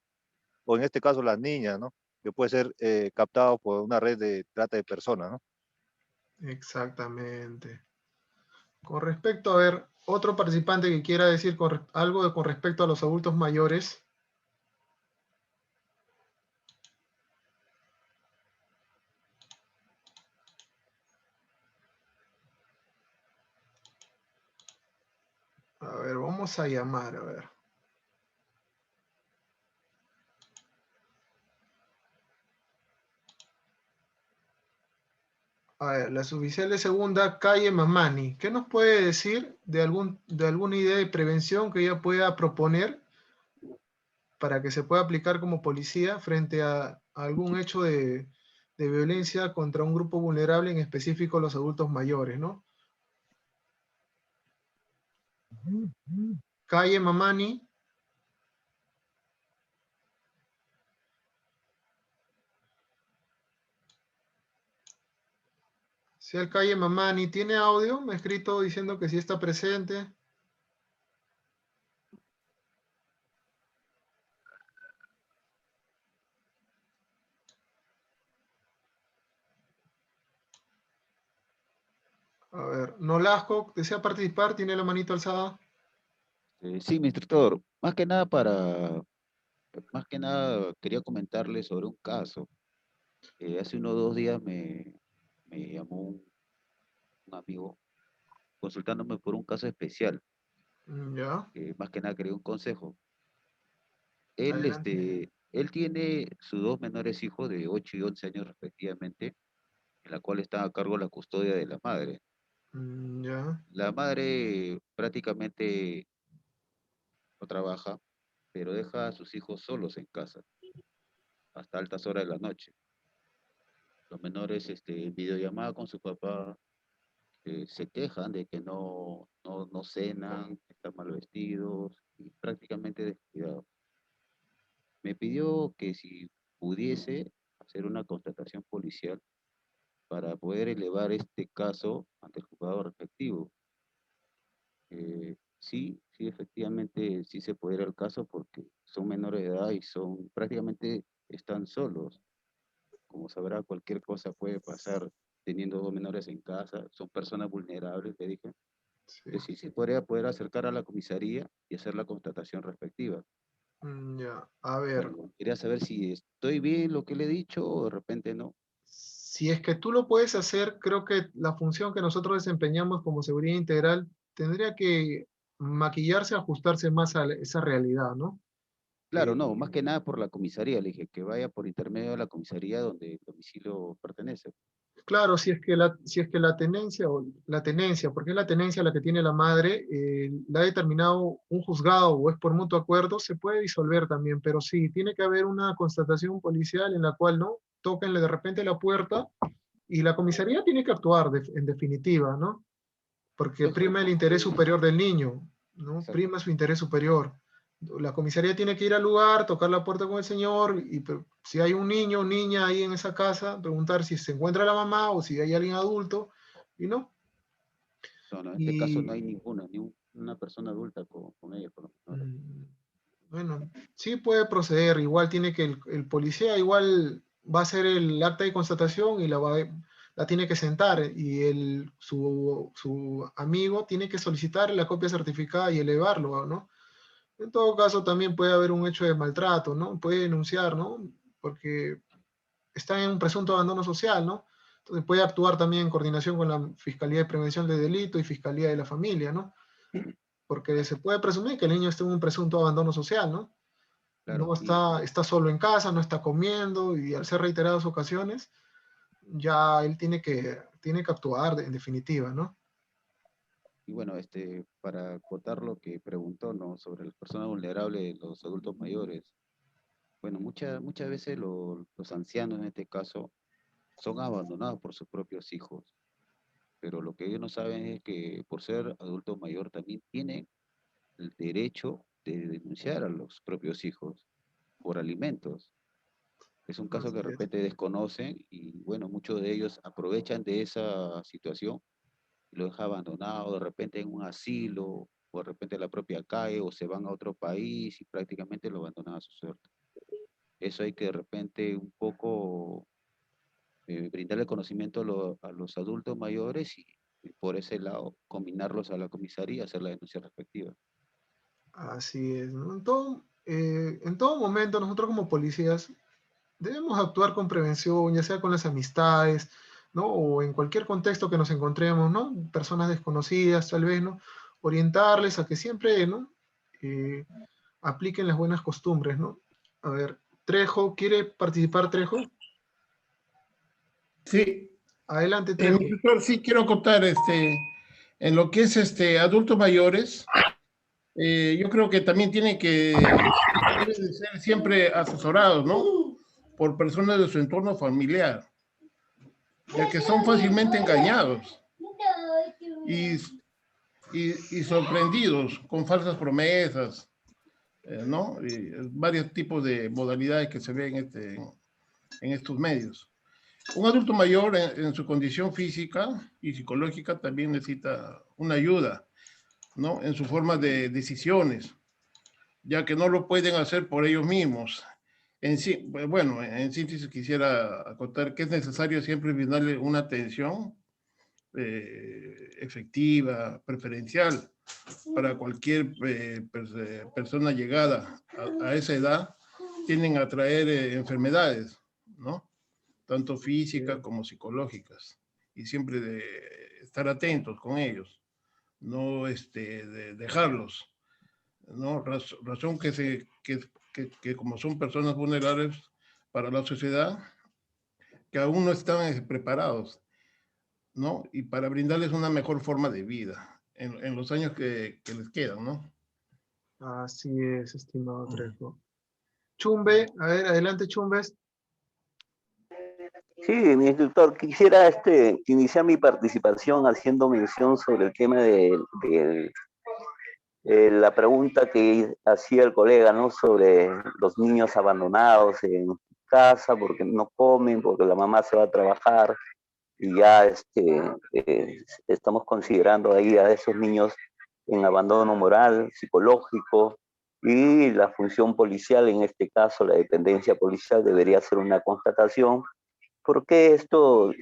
O en este caso las niñas, ¿no? Que puede ser captado por una red de trata de personas, ¿no? Exactamente. Con respecto, a ver, otro participante que quiera decir algo con respecto a los adultos mayores. A ver, vamos a llamar, a ver. A ver, la suboficial de segunda, Calle Mamani. ¿Qué nos puede decir de alguna idea de prevención que ella pueda proponer para que se pueda aplicar como policía frente a algún hecho de violencia contra un grupo vulnerable, en específico los adultos mayores, ¿no? Calle Mamani. Si el Calle Mamani tiene audio, me ha escrito diciendo que sí está presente. A ver, Nolasco, ¿desea participar? ¿Tiene la manito alzada? Sí, mi instructor, más que nada quería comentarle sobre un caso. Hace unos 2 días me llamó un amigo consultándome por un caso especial. Ya. Más que nada quería un consejo. Él, Adelante. él tiene sus 2 menores hijos de 8 y 11 años respectivamente, en la cual está a cargo la custodia de la madre. Ya. La madre prácticamente no trabaja, pero deja a sus hijos solos en casa hasta altas horas de la noche. Los menores en videollamada con su papá se quejan de que no cenan, están mal vestidos y prácticamente descuidados. Me pidió que si pudiese hacer una constatación policial para poder elevar este caso ante el juzgado respectivo. Sí, efectivamente, sí se puede ir al caso porque son menores de edad y prácticamente están solos. Como sabrá, cualquier cosa puede pasar teniendo 2 menores en casa, son personas vulnerables, le dije. Entonces, sí se podría poder acercar a la comisaría y hacer la constatación respectiva. Ya, a ver. Bueno, quería saber si estoy bien lo que le he dicho o de repente no. Si es que tú lo puedes hacer, creo que la función que nosotros desempeñamos como seguridad integral tendría que maquillarse, ajustarse más a esa realidad, ¿no? Claro, no, más que nada por la comisaría. Le dije que vaya por intermedio de la comisaría donde el domicilio pertenece. Claro, si es que la tenencia, o la tenencia, porque es la tenencia la que tiene la madre, la ha determinado un juzgado o es por mutuo acuerdo, se puede disolver también, pero sí, tiene que haber una constatación policial en la cual no toquenle de repente la puerta y la comisaría tiene que actuar en definitiva, ¿no? Porque prima el interés superior del niño, ¿no? Prima su interés superior. La comisaría tiene que ir al lugar, tocar la puerta con el señor, y si hay un niño o niña ahí en esa casa, preguntar si se encuentra la mamá o si hay alguien adulto, y no. No, no, en este caso no hay ninguna, ni una persona adulta con ella. Por lo menos. Bueno, sí puede proceder, igual tiene que el policía igual va a hacer el acta de constatación y la tiene que sentar, y su amigo tiene que solicitar la copia certificada y elevarlo, ¿no? En todo caso, también puede haber un hecho de maltrato, ¿no? Puede denunciar, ¿no? Porque está en un presunto abandono social, ¿no? Entonces puede actuar también en coordinación con la Fiscalía de Prevención de Delito y Fiscalía de la Familia, ¿no? Porque se puede presumir que el niño está en un presunto abandono social, ¿no? Claro, No está solo en casa, no está comiendo, y al ser reiteradas ocasiones, ya él tiene que actuar en definitiva, ¿no? Y bueno, para acotar lo que preguntó, ¿no? Sobre las personas vulnerables, los adultos mayores. Bueno, muchas veces los ancianos en este caso son abandonados por sus propios hijos. Pero lo que ellos no saben es que por ser adulto mayor también tienen el derecho de denunciar a los propios hijos por alimentos. Es un caso que de repente desconocen y bueno, muchos de ellos aprovechan de esa situación y lo dejan abandonado de repente en un asilo o de repente en la propia calle o se van a otro país y prácticamente lo abandonan a su suerte. Eso hay que de repente un poco brindarle conocimiento a los adultos mayores y por ese lado combinarlos a la comisaría, hacer la denuncia respectiva. Así es, ¿no? En todo momento, nosotros como policías debemos actuar con prevención, ya sea con las amistades, ¿no? O en cualquier contexto que nos encontremos, ¿no? Personas desconocidas, tal vez, ¿no? Orientarles a que siempre, ¿no? Apliquen las buenas costumbres, ¿no? A ver, Trejo, ¿quiere participar, Trejo? Sí. Adelante, Trejo. Doctor, sí quiero contar, en lo que es adultos mayores, yo creo que también deben de ser siempre asesorados, ¿no? Por personas de su entorno familiar, ya que son fácilmente engañados y sorprendidos con falsas promesas, ¿no? Y varios tipos de modalidades que se ven en estos medios. Un adulto mayor en su condición física y psicológica también necesita una ayuda, ¿no? En su forma de decisiones, ya que no lo pueden hacer por ellos mismos. En síntesis quisiera acotar que es necesario siempre brindarle una atención efectiva, preferencial, para cualquier persona llegada a esa edad, tienden a traer enfermedades, ¿no? Tanto físicas como psicológicas, y siempre de estar atentos con ellos, no de dejarlos, ¿no? Razón que como son personas vulnerables para la sociedad, que aún no están preparados, ¿no? Y para brindarles una mejor forma de vida en los años que les quedan, ¿no? Así es, estimado Trejo. Chumbe, a ver, adelante, Chumbes. Sí, mi instructor, quisiera iniciar mi participación haciendo mención sobre el tema de la pregunta que hacía el colega, ¿no? Sobre los niños abandonados en casa porque no comen, porque la mamá se va a trabajar y ya estamos considerando ahí a esos niños en abandono moral, psicológico, y la función policial, en este caso la dependencia policial, debería hacer una constatación, porque esto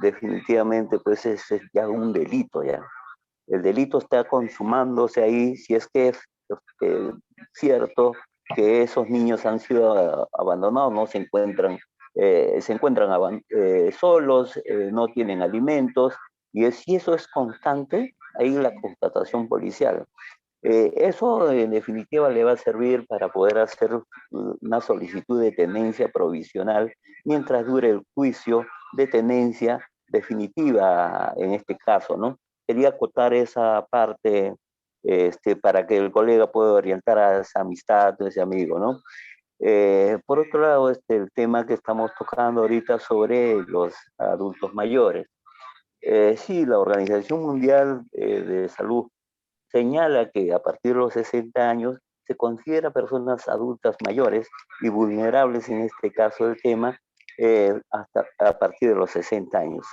definitivamente pues es ya un delito ya. el delito está consumándose ahí, si es que es cierto que esos niños han sido abandonados, no se encuentran, solos, no tienen alimentos, y si eso es constante, ahí la constatación policial. Eso en definitiva le va a servir para poder hacer una solicitud de tenencia provisional mientras dure el juicio de tenencia definitiva en este caso, ¿no? Quería acotar esa parte para que el colega pueda orientar a esa amistad, a ese amigo, ¿no? Por otro lado, el tema que estamos tocando ahorita sobre los adultos mayores. Sí, la Organización Mundial de Salud señala que a partir de los 60 años se considera personas adultas mayores y vulnerables, en este caso del tema, hasta a partir de los 60 años.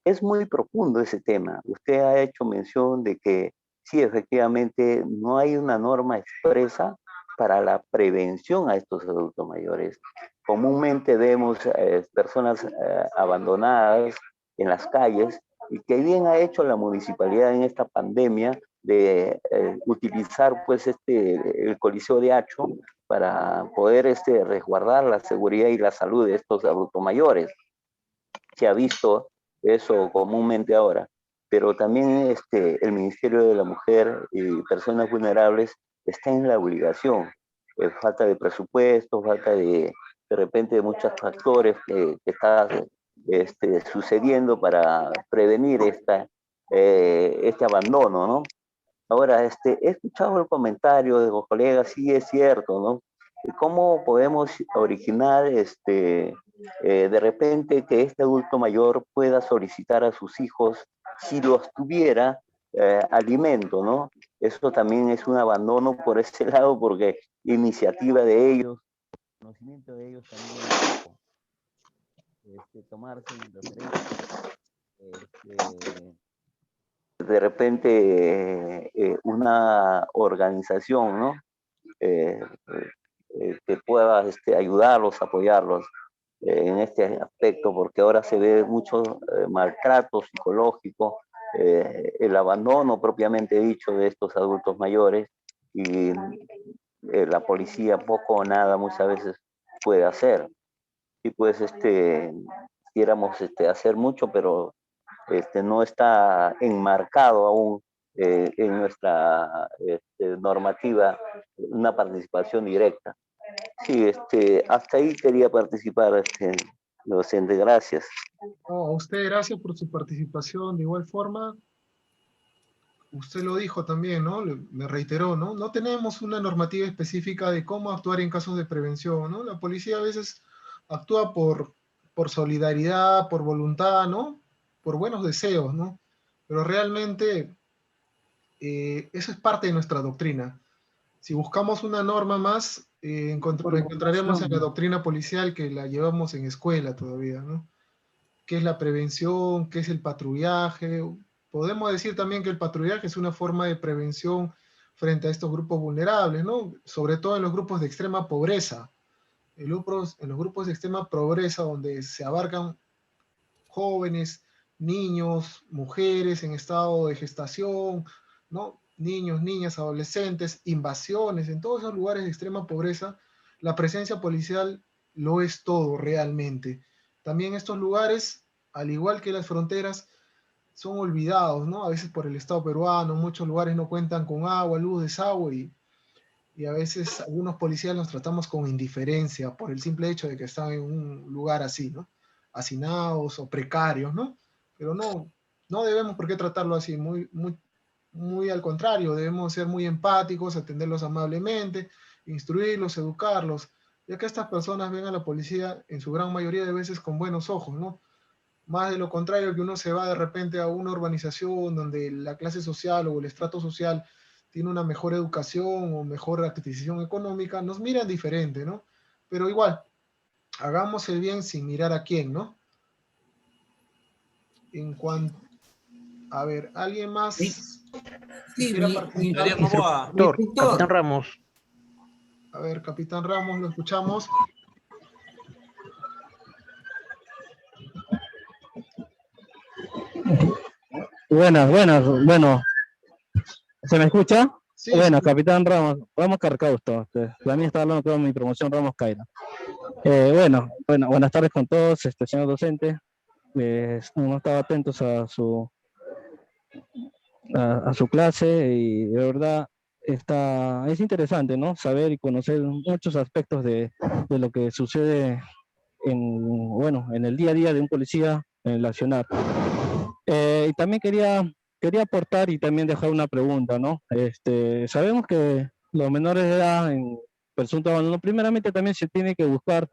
Es muy profundo ese tema. Usted ha hecho mención de que sí, efectivamente, no hay una norma expresa para la prevención a estos adultos mayores. Comúnmente vemos personas abandonadas en las calles, y que bien ha hecho la municipalidad en esta pandemia de utilizar pues el Coliseo de Hacho para poder resguardar la seguridad y la salud de estos adultos mayores. Se ha visto eso comúnmente ahora, pero también el Ministerio de la Mujer y Personas Vulnerables está en la obligación. Falta de presupuesto, falta de repente de muchos factores que están sucediendo para prevenir este abandono, ¿no? Ahora, he escuchado el comentario de los colegas, sí es cierto, ¿no? ¿Cómo podemos originar de repente que este adulto mayor pueda solicitar a sus hijos, si los tuviera, alimento, ¿no? Eso también es un abandono por ese lado, porque iniciativa de ellos, conocimiento de ellos también, tomarse en referencia, de repente una organización, ¿no? Que pueda ayudarlos, apoyarlos en este aspecto, porque ahora se ve mucho maltrato psicológico, el abandono propiamente dicho de estos adultos mayores, y la policía poco o nada muchas veces puede hacer. Y pues quisiéramos hacer mucho, pero no está enmarcado aún en nuestra normativa una participación directa. Sí, hasta ahí quería participar, docente, gracias. A usted gracias por su participación. De igual forma, usted lo dijo también, ¿no? Me reiteró, ¿no? No tenemos una normativa específica de cómo actuar en casos de prevención, ¿no? La policía a veces actúa por solidaridad, por voluntad, ¿no? Por buenos deseos, ¿no? Pero realmente eso es parte de nuestra doctrina. Si buscamos una norma más, encontraremos en la doctrina policial que la llevamos en escuela todavía, ¿no? ¿Qué es la prevención? ¿Qué es el patrullaje? Podemos decir también que el patrullaje es una forma de prevención frente a estos grupos vulnerables, ¿no? Sobre todo en los grupos de extrema pobreza. En los grupos de extrema pobreza, donde se abarcan jóvenes, niños, mujeres en estado de gestación, ¿no? Niños, niñas, adolescentes, invasiones, en todos esos lugares de extrema pobreza, la presencia policial lo es todo realmente. También estos lugares, al igual que las fronteras, son olvidados, ¿no? A veces por el Estado peruano, muchos lugares no cuentan con agua, luz, desagüe, y a veces algunos policías los tratamos con indiferencia por el simple hecho de que están en un lugar así, ¿no? Hacinados o precarios, ¿no? Pero no debemos por qué tratarlo así, muy al contrario, debemos ser muy empáticos, atenderlos amablemente, instruirlos, educarlos, ya que estas personas ven a la policía en su gran mayoría de veces con buenos ojos, ¿no? Más de lo contrario, que uno se va de repente a una urbanización donde la clase social o el estrato social tiene una mejor educación o mejor adquisición económica, nos miran diferente, ¿no? Pero igual, hagamos el bien sin mirar a quién, ¿no? En cuanto... A ver, ¿alguien más? Sí, Capitán Ramos. A ver, Capitán Ramos, lo escuchamos. Buenas. Bueno, ¿Se me escucha? Sí, Bueno, sí. capitán Ramos Carcausto. También está hablando con mi promoción Ramos Caira. Buenas tardes con todos, señor docente. Hemos estado atentos a su clase y de verdad es interesante, ¿no? Saber y conocer muchos aspectos de lo que sucede en el día a día de un policía en el accionar. Y también quería aportar y también dejar una pregunta, ¿no? Sabemos que los menores de edad en presunto abandono, primeramente también se tiene que buscar,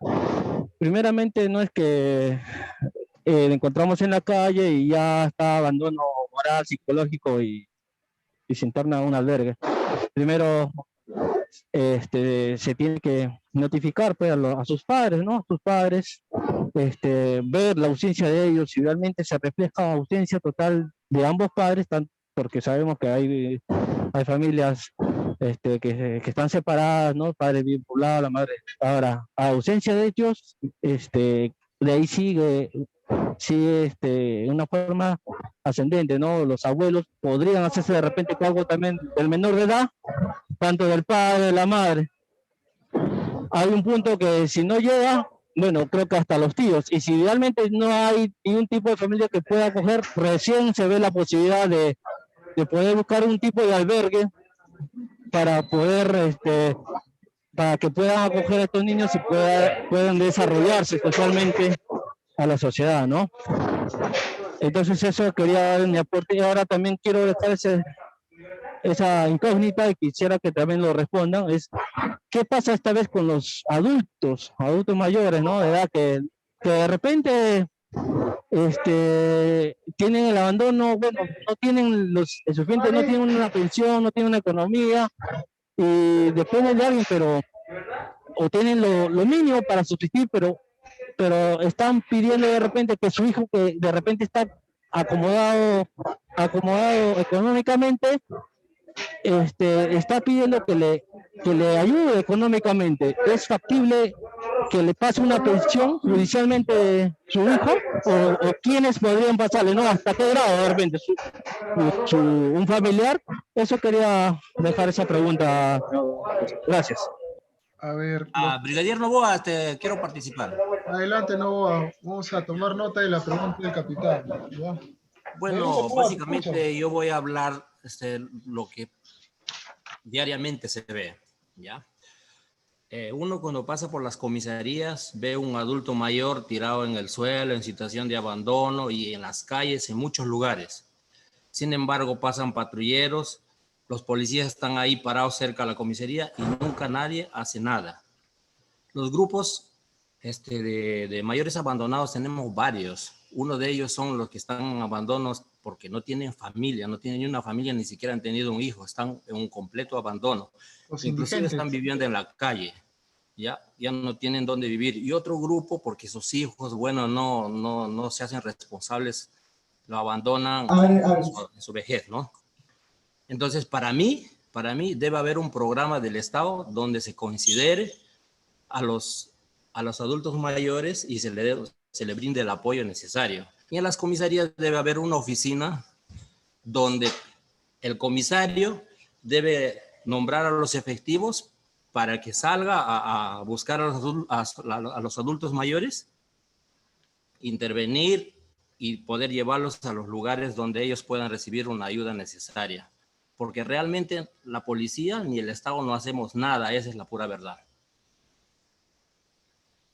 primeramente no es que lo encontramos en la calle y ya está abandono moral, psicológico y se interna a un albergue. Primero se tiene que notificar pues, a sus padres, ¿no? A sus padres, ver la ausencia de ellos, si realmente se refleja ausencia total de ambos padres, porque sabemos que hay familias que están separadas, ¿no? El padre vinculado, la madre. Ahora, a ausencia de ellos, de ahí sigue una forma ascendente, ¿no? Los abuelos podrían hacerse de repente cargo también del menor de edad, tanto del padre, de la madre. Hay un punto que si no llega, bueno, creo que hasta los tíos, y si realmente no hay ningún tipo de familia que pueda acoger, recién se ve la posibilidad de poder buscar un tipo de albergue para poder, para que puedan acoger a estos niños y puedan desarrollarse socialmente a la sociedad, ¿no? Entonces eso quería dar mi aporte y ahora también quiero dejar esa incógnita y quisiera que también lo respondan, es ¿qué pasa esta vez con los adultos mayores, ¿no? De edad que de repente tienen el abandono, bueno, no tienen el suficiente, no tienen una pensión, no tienen una economía y dependen de alguien, pero o tienen lo mínimo para subsistir, pero están pidiendo de repente que su hijo que de repente está acomodado económicamente, está pidiendo que le ayude económicamente. ¿Es factible que le pase una pensión judicialmente su hijo? ¿O quiénes podrían pasarle? ¿No? ¿Hasta qué grado de repente? ¿Un familiar? Eso quería dejar esa pregunta. Gracias. A ver. Brigadier Novoa, quiero participar. Adelante, Novoa. Vamos a tomar nota de la pregunta del capitán. ¿Ya? Bueno, básicamente yo voy a hablar lo que diariamente se ve, ¿ya? Uno cuando pasa por las comisarías ve un adulto mayor tirado en el suelo, en situación de abandono y en las calles, en muchos lugares. Sin embargo, pasan patrulleros, los policías están ahí parados cerca de la comisaría y nunca nadie hace nada. Los grupos de mayores abandonados tenemos varios. Uno de ellos son los que están en abandonos porque no tienen familia, no tienen ni una familia, ni siquiera han tenido un hijo, están en un completo abandono. Inclusive están viviendo en la calle, ya no tienen dónde vivir. Y otro grupo porque sus hijos, bueno, no se hacen responsables, lo abandonan en su vejez, ¿no? Entonces, para mí debe haber un programa del Estado donde se considere a los adultos mayores y se le brinde el apoyo necesario. Y en las comisarías debe haber una oficina donde el comisario debe nombrar a los efectivos para que salga a buscar a los adultos mayores, intervenir y poder llevarlos a los lugares donde ellos puedan recibir una ayuda necesaria. Porque realmente la policía ni el Estado no hacemos nada, esa es la pura verdad.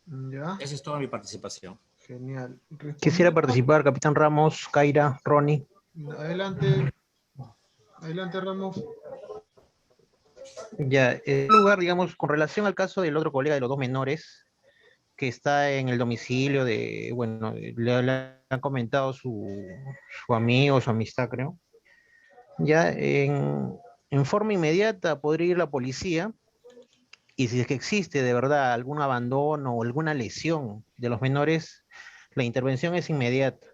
¿Ya? Esa es toda mi participación. Genial. Quisiera participar, capitán Ramos, Caira, Ronnie. Adelante. Adelante, Ramos. Ya, en lugar, digamos, con relación al caso del otro colega de los dos menores, que está en el domicilio de, bueno, le han comentado su amigo, su amistad, creo. Ya, en forma inmediata podría ir la policía, y si es que existe de verdad algún abandono o alguna lesión de los menores, la intervención es inmediata.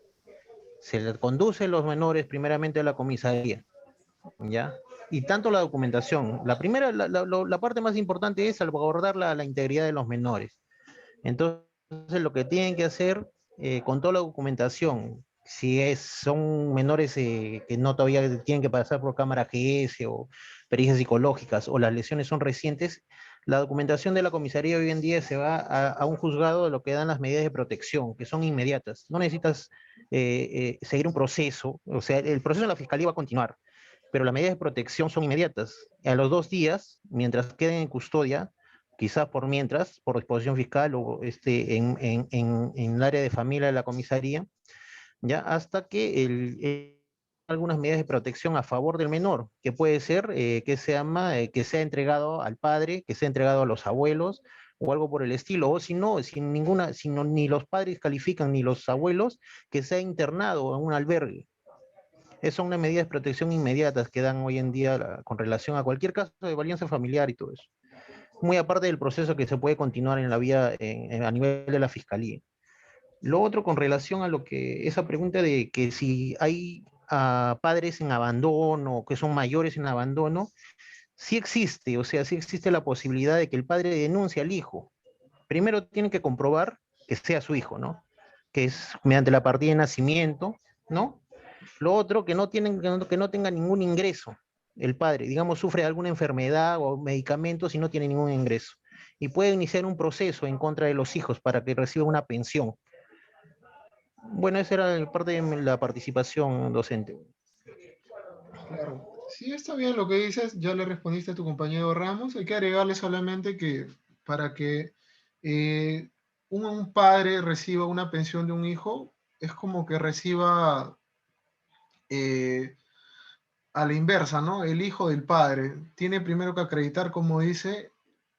Se les conduce los menores primeramente a la comisaría, ¿ya? Y tanto la documentación, la parte más importante es salvaguardar la integridad de los menores. Entonces lo que tienen que hacer con toda la documentación son menores que no todavía tienen que pasar por cámara GS o pericias psicológicas, o las lesiones son recientes, la documentación de la comisaría hoy en día se va a un juzgado de lo que dan las medidas de protección, que son inmediatas. No necesitas seguir un proceso, o sea, el proceso en la fiscalía va a continuar, pero las medidas de protección son inmediatas. A los 2 días, mientras queden en custodia, quizás por disposición fiscal o en el área de familia de la comisaría, ya hasta que algunas medidas de protección a favor del menor, que puede ser que sea entregado al padre, que sea entregado a los abuelos, o algo por el estilo, o si no, ni los padres califican ni los abuelos, que sea internado en un albergue. Esas son unas medidas de protección inmediatas que dan hoy en día con relación a cualquier caso de violencia familiar y todo eso. Muy aparte del proceso que se puede continuar en la vía a nivel de la fiscalía. Lo otro con relación a esa pregunta de que si hay padres en abandono, que son mayores en abandono, sí existe, o sea, sí existe la posibilidad de que el padre denuncie al hijo. Primero tiene que comprobar que sea su hijo, ¿no? Que es mediante la partida de nacimiento, ¿no? Lo otro, que no tenga ningún ingreso el padre, digamos, sufre alguna enfermedad o medicamentos y no tiene ningún ingreso. Y puede iniciar un proceso en contra de los hijos para que reciba una pensión. Bueno, esa era parte de la participación docente. Claro. Sí, está bien lo que dices, ya le respondiste a tu compañero Ramos. Hay que agregarle solamente que para que un padre reciba una pensión de un hijo, es como que reciba a la inversa, ¿no? El hijo del padre tiene primero que acreditar, como dice,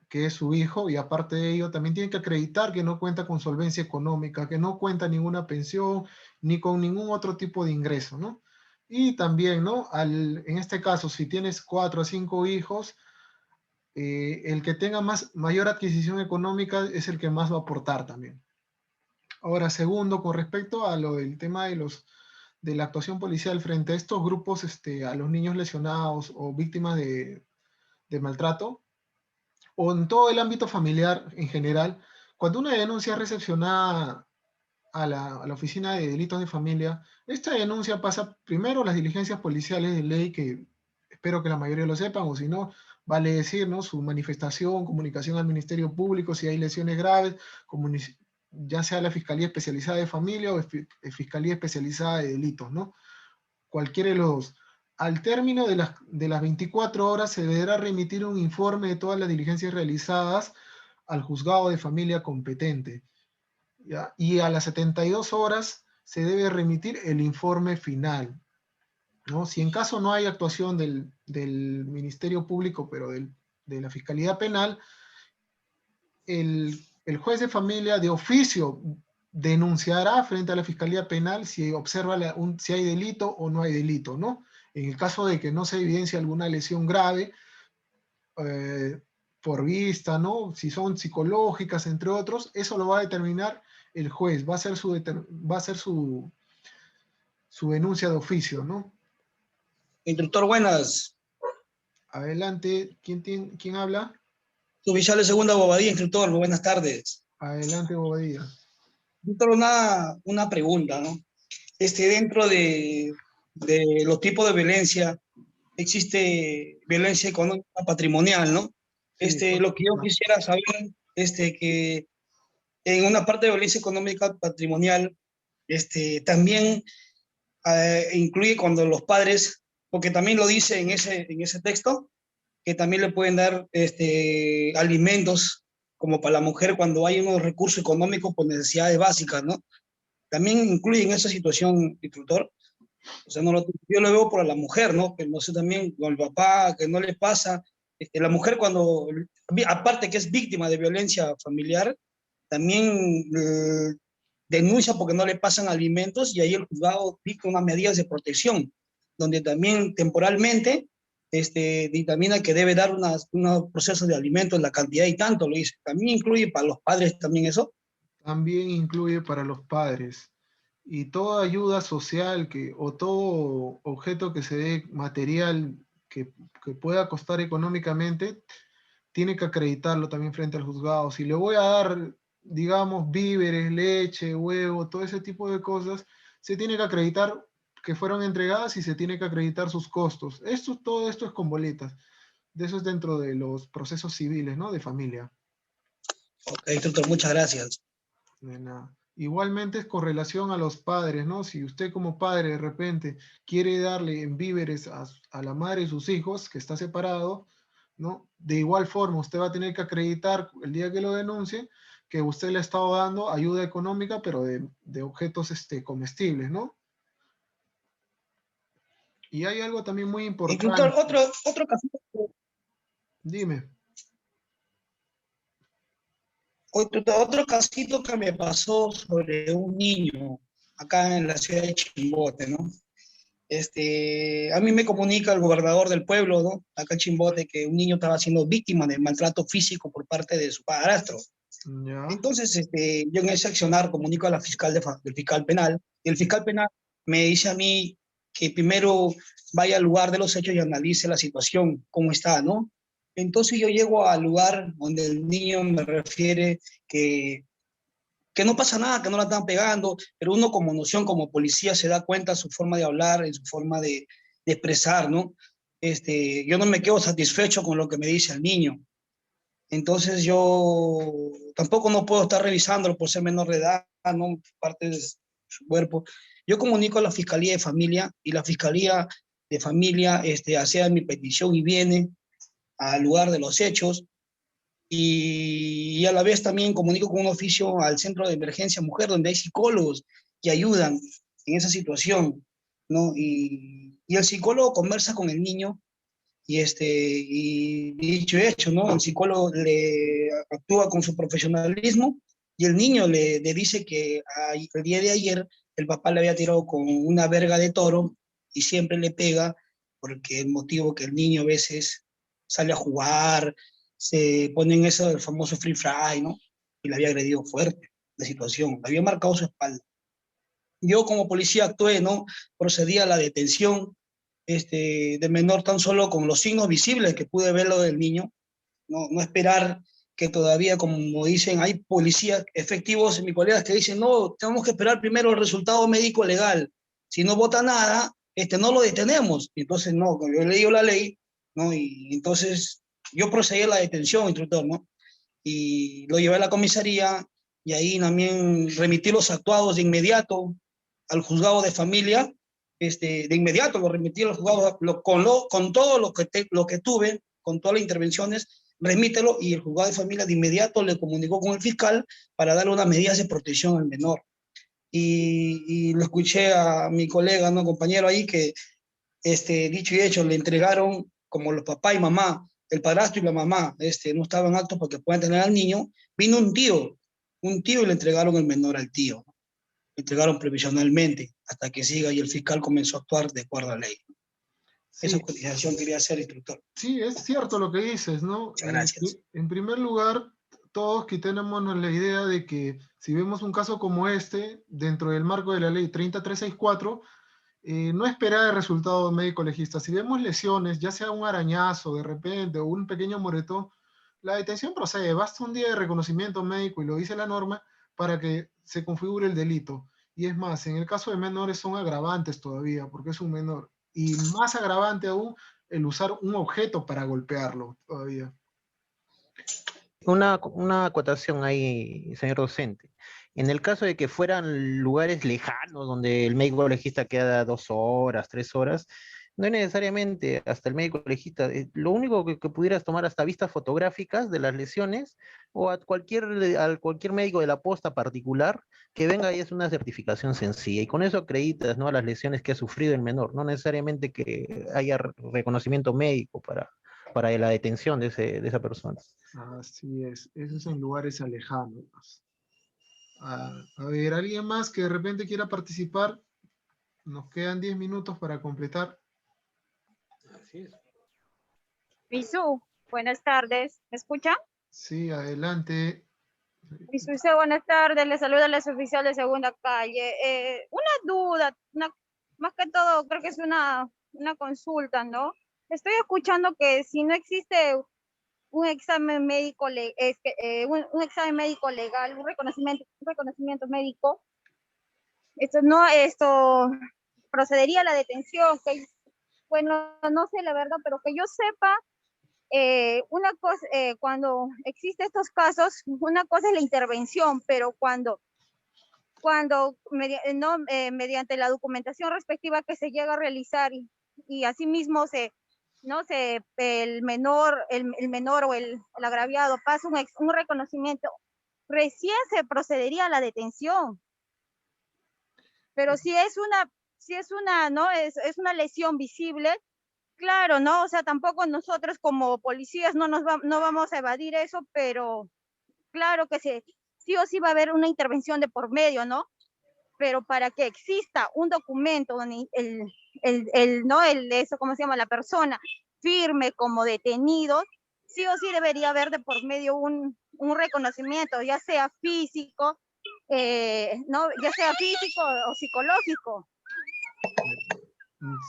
que es su hijo, y aparte de ello también tiene que acreditar que no cuenta con solvencia económica, que no cuenta ninguna pensión, ni con ningún otro tipo de ingreso, ¿no? Y también, ¿no? En este caso, si tienes 4 o 5 hijos, el que tenga mayor adquisición económica es el que más va a aportar también. Ahora, segundo, con respecto a lo del tema de la actuación policial frente a estos grupos, a los niños lesionados o víctimas de maltrato, o en todo el ámbito familiar en general, cuando una denuncia es recepcionada a la Oficina de Delitos de Familia, esta denuncia pasa primero las diligencias policiales de ley, que espero que la mayoría lo sepan, o si no, vale decir, ¿no? Su manifestación, comunicación al Ministerio Público, si hay lesiones graves, ya sea la Fiscalía Especializada de Familia o Fiscalía Especializada de Delitos, ¿no? Cualquiera de los dos. Al término de las 24 horas se deberá remitir un informe de todas las diligencias realizadas al juzgado de familia competente, ¿ya? Y a las 72 horas se debe remitir el informe final, ¿no? Si en caso no hay actuación del Ministerio Público, pero de la Fiscalía Penal, el juez de familia de oficio denunciará frente a la Fiscalía Penal si observa si hay delito o no hay delito, ¿no? En el caso de que no se evidencie alguna lesión grave, por vista, ¿no? Si son psicológicas, entre otros, eso lo va a determinar el juez, va a ser su denuncia de oficio, ¿no? Instructor, buenas. Adelante, ¿quién habla? Suboficial de segunda Bobadilla, instructor, buenas tardes. Adelante, Bobadilla. Instructor, una pregunta, ¿no? Dentro de los tipos de violencia, existe violencia económica patrimonial, ¿no? Lo que yo quisiera saber, que en una parte de violencia económica patrimonial, también incluye cuando los padres, porque también lo dice en ese texto, que también le pueden dar alimentos como para la mujer cuando hay unos recursos económicos por necesidades básicas, ¿no? También incluye en esa situación, instructor. O sea, yo lo veo por la mujer, ¿no? Pero no sé también con el papá, que no le pasa. La mujer cuando, aparte que es víctima de violencia familiar, también denuncia porque no le pasan alimentos, y ahí el juzgado dicta unas medidas de protección, donde también temporalmente dictamina que debe dar unos procesos de alimentos, la cantidad y tanto, lo dice. ¿También incluye para los padres también eso? También incluye para los padres. Y toda ayuda social o todo objeto que se dé material que pueda costar económicamente, tiene que acreditarlo también frente al juzgado. Si le voy a dar, digamos, víveres, leche, huevo, todo ese tipo de cosas, se tiene que acreditar que fueron entregadas y se tiene que acreditar sus costos. Todo esto es con boletas. De eso es dentro de los procesos civiles, ¿no? De familia. Ok, doctor, muchas gracias. De nada. Igualmente es con relación a los padres, ¿no? Si usted como padre de repente quiere darle en víveres a la madre de sus hijos, que está separado, ¿no? De igual forma, usted va a tener que acreditar el día que lo denuncie que usted le ha estado dando ayuda económica, pero de objetos comestibles, ¿no? Y hay algo también muy importante. Doctor, otro casito. Dime. Otro casito que me pasó sobre un niño acá en la ciudad de Chimbote, ¿no? A mí me comunica el gobernador del pueblo, ¿no? Acá en Chimbote, que un niño estaba siendo víctima de maltrato físico por parte de su padrastro. Ya. Entonces, yo en ese accionar comunico a la fiscal del fiscal penal, y el fiscal penal me dice a mí que primero vaya al lugar de los hechos y analice la situación, cómo está, ¿no? Entonces yo llego al lugar donde el niño me refiere que no pasa nada, que no la están pegando, pero uno como noción, como policía, se da cuenta en su forma de hablar, en su forma de expresar, ¿no? Yo no me quedo satisfecho con lo que me dice el niño. Entonces yo tampoco no puedo estar revisándolo por ser menor de edad, ¿no? Parte de su cuerpo. Yo comunico a la Fiscalía de Familia y la Fiscalía de Familia hace mi petición y viene al lugar de los hechos y a la vez también comunico con un oficio al Centro de Emergencia Mujer, donde hay psicólogos que ayudan en esa situación, ¿no? Y el psicólogo conversa con el niño y dicho y hecho, ¿no? El psicólogo le actúa con su profesionalismo y el niño le dice que el día de ayer el papá le había tirado con una verga de toro y siempre le pega porque el motivo que el niño a veces sale a jugar, se pone en eso del famoso free fry, ¿no? Y le había agredido fuerte la situación, le había marcado su espalda. Yo como policía actué, ¿no? Procedí a la detención de menor tan solo con los signos visibles que pude verlo del niño, no esperar que todavía, como dicen, hay policías efectivos, mis colegas que dicen, no, tenemos que esperar primero el resultado médico legal, si no vota nada, no lo detenemos, y entonces no, yo he leído la ley, ¿no? Y entonces yo procedí a la detención, instructor, ¿no? Y lo llevé a la comisaría, y ahí también remití los actuados de inmediato al juzgado de familia, de inmediato lo remití al juzgado con todo lo que tuve, con todas las intervenciones, remítelo y el juzgado de familia de inmediato le comunicó con el fiscal para darle unas medidas de protección al menor. Y lo escuché a mi colega, ¿no? Compañero ahí, que dicho y hecho, le entregaron como los papá y mamá, el padrastro y la mamá, no estaban aptos para que puedan tener al niño, vino un tío y le entregaron el menor al tío. Le entregaron provisionalmente hasta que siga y el fiscal comenzó a actuar de acuerdo a la ley. Sí. Esa cotización quería hacer, instructor. Sí, es cierto lo que dices, ¿no? Muchas gracias. En primer lugar, todos quitémonos la idea de que si vemos un caso como este, dentro del marco de la ley 30364, no esperar el resultado médico legista. Si vemos lesiones, ya sea un arañazo de repente o un pequeño moretón, la detención procede. Basta un día de reconocimiento médico, y lo dice la norma, para que se configure el delito. Y es más, en el caso de menores son agravantes todavía, porque es un menor. Y más agravante aún el usar un objeto para golpearlo todavía. Una acotación ahí, señor docente. En el caso de que fueran lugares lejanos donde el médico legista queda 2 horas, 3 horas, no es necesariamente hasta el médico legista. Lo único que pudieras tomar hasta vistas fotográficas de las lesiones o a cualquier médico de la posta particular que venga y es una certificación sencilla. Y con eso acreditas, ¿no?, las lesiones que ha sufrido el menor. No necesariamente que haya reconocimiento médico para la detención de esa persona. Así es, eso es en lugares alejanos. A ver, ¿alguien más que de repente quiera participar? Nos quedan 10 minutos para completar. Así es. Misu, buenas tardes. ¿Me escucha? Sí, adelante. Misu, buenas tardes. Le saluda la oficial de Segunda Calle. Una duda, más que todo, creo que es una consulta, ¿no? Estoy escuchando que si no existe un examen médico, un examen médico legal, un reconocimiento médico, esto procedería a la detención, que, bueno, no sé la verdad, pero que yo sepa, una cosa, cuando existen estos casos, una cosa es la intervención, pero cuando mediante la documentación respectiva que se llega a realizar y asimismo el menor o el agraviado pasa un reconocimiento, recién se procedería a la detención. Pero si es una, ¿no? Es una lesión visible, claro, ¿no? O sea, tampoco nosotros como policías no vamos a evadir eso, pero claro que sí o sí va a haber una intervención de por medio, ¿no? Pero para que exista un documento donde ¿cómo se llama? La persona firme como detenido, sí o sí debería haber de por medio un reconocimiento, ya sea físico, ¿no? Ya sea físico o psicológico.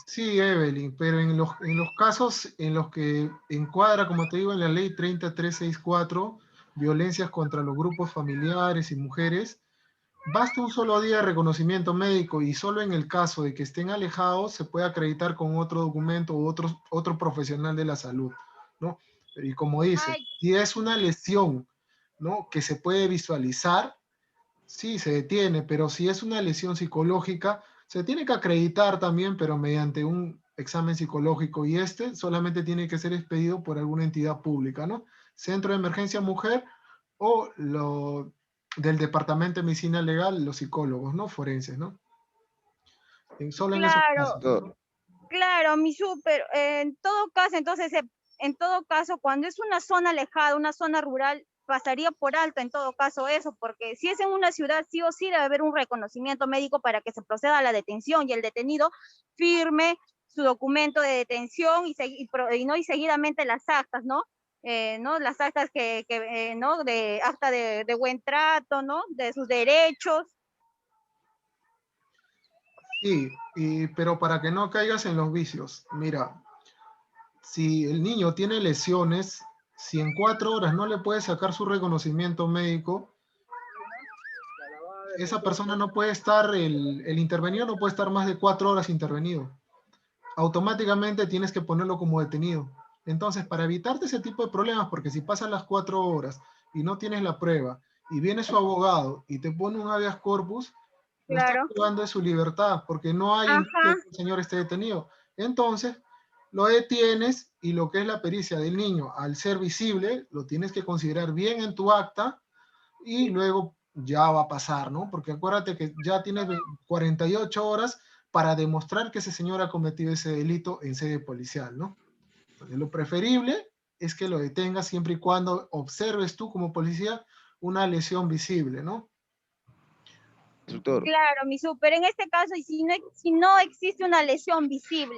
Sí, Evelyn, pero en los casos en los que encuadra, como te digo, en la ley 30364, violencias contra los grupos familiares y mujeres, basta un solo día de reconocimiento médico y solo en el caso de que estén alejados se puede acreditar con otro documento u otro profesional de la salud, ¿no? Y como dice, si es una lesión, ¿no? Que se puede visualizar, sí, se detiene, pero si es una lesión psicológica, se tiene que acreditar también, pero mediante un examen psicológico y solamente tiene que ser expedido por alguna entidad pública, ¿no? Centro de Emergencia Mujer o del Departamento de Medicina Legal, los psicólogos, ¿no? Forenses, ¿no? Solo en esos casos. Claro, mi súper, en todo caso, entonces, en todo caso, cuando es una zona alejada, una zona rural, pasaría por alto en todo caso eso, porque si es en una ciudad, sí o sí debe haber un reconocimiento médico para que se proceda a la detención y el detenido firme su documento de detención y seguidamente las actas, ¿no? ¿No? Las actas ¿no? De acta de buen trato, ¿no? De sus derechos. Sí, pero para que no caigas en los vicios, mira, si el niño tiene lesiones, si en 4 horas no le puede sacar su reconocimiento médico, esa persona no puede estar, el intervenido no puede estar más de 4 horas intervenido. Automáticamente tienes que ponerlo como detenido. Entonces, para evitarte ese tipo de problemas, porque si pasan las 4 horas y no tienes la prueba, y viene su abogado y te pone un habeas corpus, lo estás privando de su libertad, porque no hay indicio de que el señor esté detenido. Entonces, lo detienes y lo que es la pericia del niño, al ser visible, lo tienes que considerar bien en tu acta y luego ya va a pasar, ¿no? Porque acuérdate que ya tienes 48 horas para demostrar que ese señor ha cometido ese delito en sede policial, ¿no? Entonces, lo preferible es que lo detengas siempre y cuando observes tú como policía una lesión visible, ¿no? Claro, mi súper, en este caso, y si no existe una lesión visible,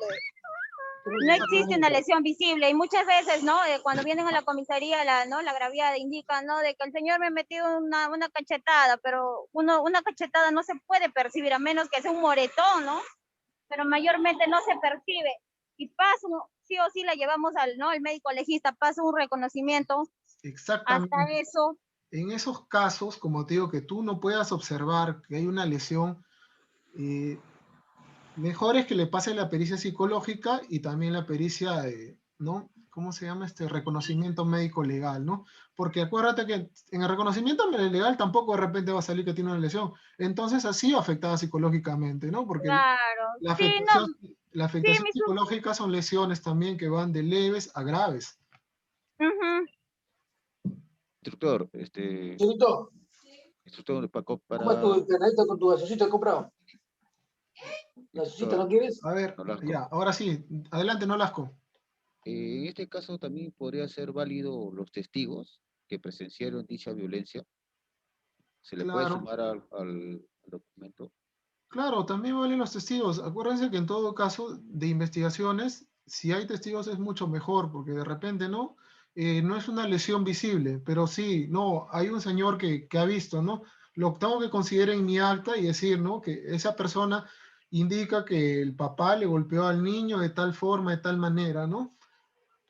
no existe una lesión visible, y muchas veces, ¿no? Cuando vienen a la comisaría, la agraviada indica, ¿no? De que el señor me ha metido una cachetada, pero una cachetada no se puede percibir a menos que sea un moretón, ¿no? Pero mayormente no se percibe, y pasa, sí o sí la llevamos al médico legista, pasa un reconocimiento. Exactamente. Hasta eso. En esos casos, como te digo, que tú no puedas observar que hay una lesión, mejor es que le pase la pericia psicológica y también la pericia, ¿no? ¿Cómo se llama? Reconocimiento médico legal, ¿no? Porque acuérdate que en el reconocimiento legal tampoco de repente va a salir que tiene una lesión. Entonces así afectada psicológicamente, ¿no? Porque claro. la Sí, afectación, no. la afectación psicológica son lesiones también que van de leves a graves. Instructor, instructor Paco, para... ¿Cómo es tu canadito con tu gasecito comprado? ¿Gasecito no quieres? A ver, ya, ahora sí, adelante, Nolasco. En este caso también podría ser válido los testigos que presenciaron dicha violencia. ¿Se le puede sumar al documento? Claro, también valen los testigos. Acuérdense que en todo caso de investigaciones, si hay testigos es mucho mejor, porque de repente no es una lesión visible, pero sí, no, hay un señor que ha visto, ¿no? Lo tengo que considerar en mi acta y decir, ¿no? Que esa persona indica que el papá le golpeó al niño de tal forma, de tal manera, ¿no?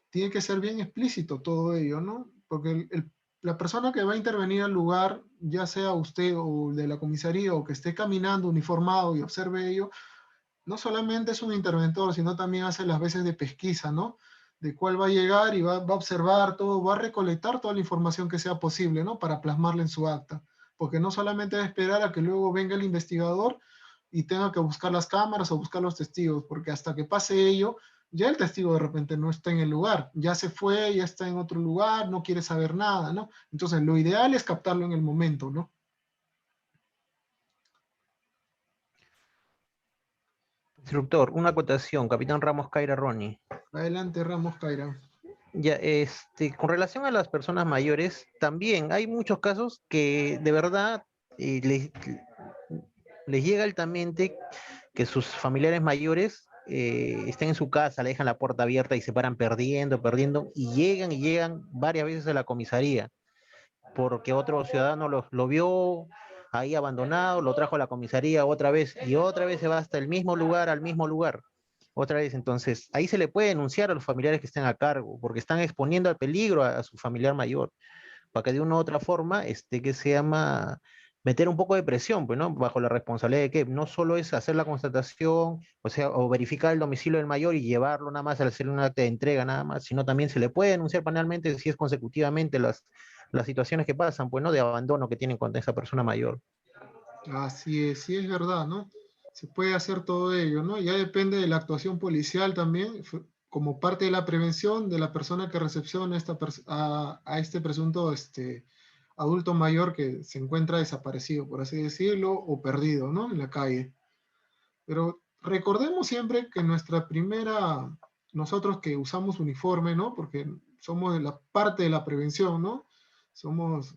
Tiene que ser bien explícito todo ello, ¿no? Porque la persona que va a intervenir al lugar, ya sea usted o de la comisaría o que esté caminando uniformado y observe ello, no solamente es un interventor, sino también hace las veces de pesquisa, ¿no? De cuál va a llegar y va a observar todo, va a recolectar toda la información que sea posible, ¿no? Para plasmarla en su acta. Porque no solamente es esperar a que luego venga el investigador y tenga que buscar las cámaras o buscar los testigos, porque hasta que pase ello, ya el testigo de repente no está en el lugar, ya se fue, ya está en otro lugar, no quiere saber nada, ¿no? Entonces lo ideal es captarlo en el momento, ¿no? Instructor, una acotación, Capitán Ramos Caira Ronnie. Adelante, Ramos Caira. Ya, con relación a las personas mayores, también hay muchos casos que de verdad les llega altamente que sus familiares mayores estén en su casa, le dejan la puerta abierta y se paran perdiendo, y llegan varias veces a la comisaría, porque otro ciudadano lo vio ahí abandonado, lo trajo a la comisaría otra vez, y otra vez se va hasta el mismo lugar, al mismo lugar. Otra vez, entonces, ahí se le puede denunciar a los familiares que estén a cargo, porque están exponiendo al peligro a su familiar mayor, para que de una u otra forma, que se llama, meter un poco de presión, pues, ¿no? Bajo la responsabilidad de que no solo es hacer la constatación, o sea, o verificar el domicilio del mayor y llevarlo nada más al hacer un acta de entrega nada más, sino también se le puede denunciar penalmente si es consecutivamente las situaciones que pasan, pues, ¿no? De abandono que tienen con esa persona mayor. Así es, sí es verdad, ¿no? Se puede hacer todo ello, ¿no? Ya depende de la actuación policial también, como parte de la prevención de la persona que recepciona a este presunto adulto mayor que se encuentra desaparecido, por así decirlo, o perdido, ¿no? En la calle. Pero recordemos siempre que nosotros que usamos uniforme, ¿no? Porque somos de la parte de la prevención, ¿no? Somos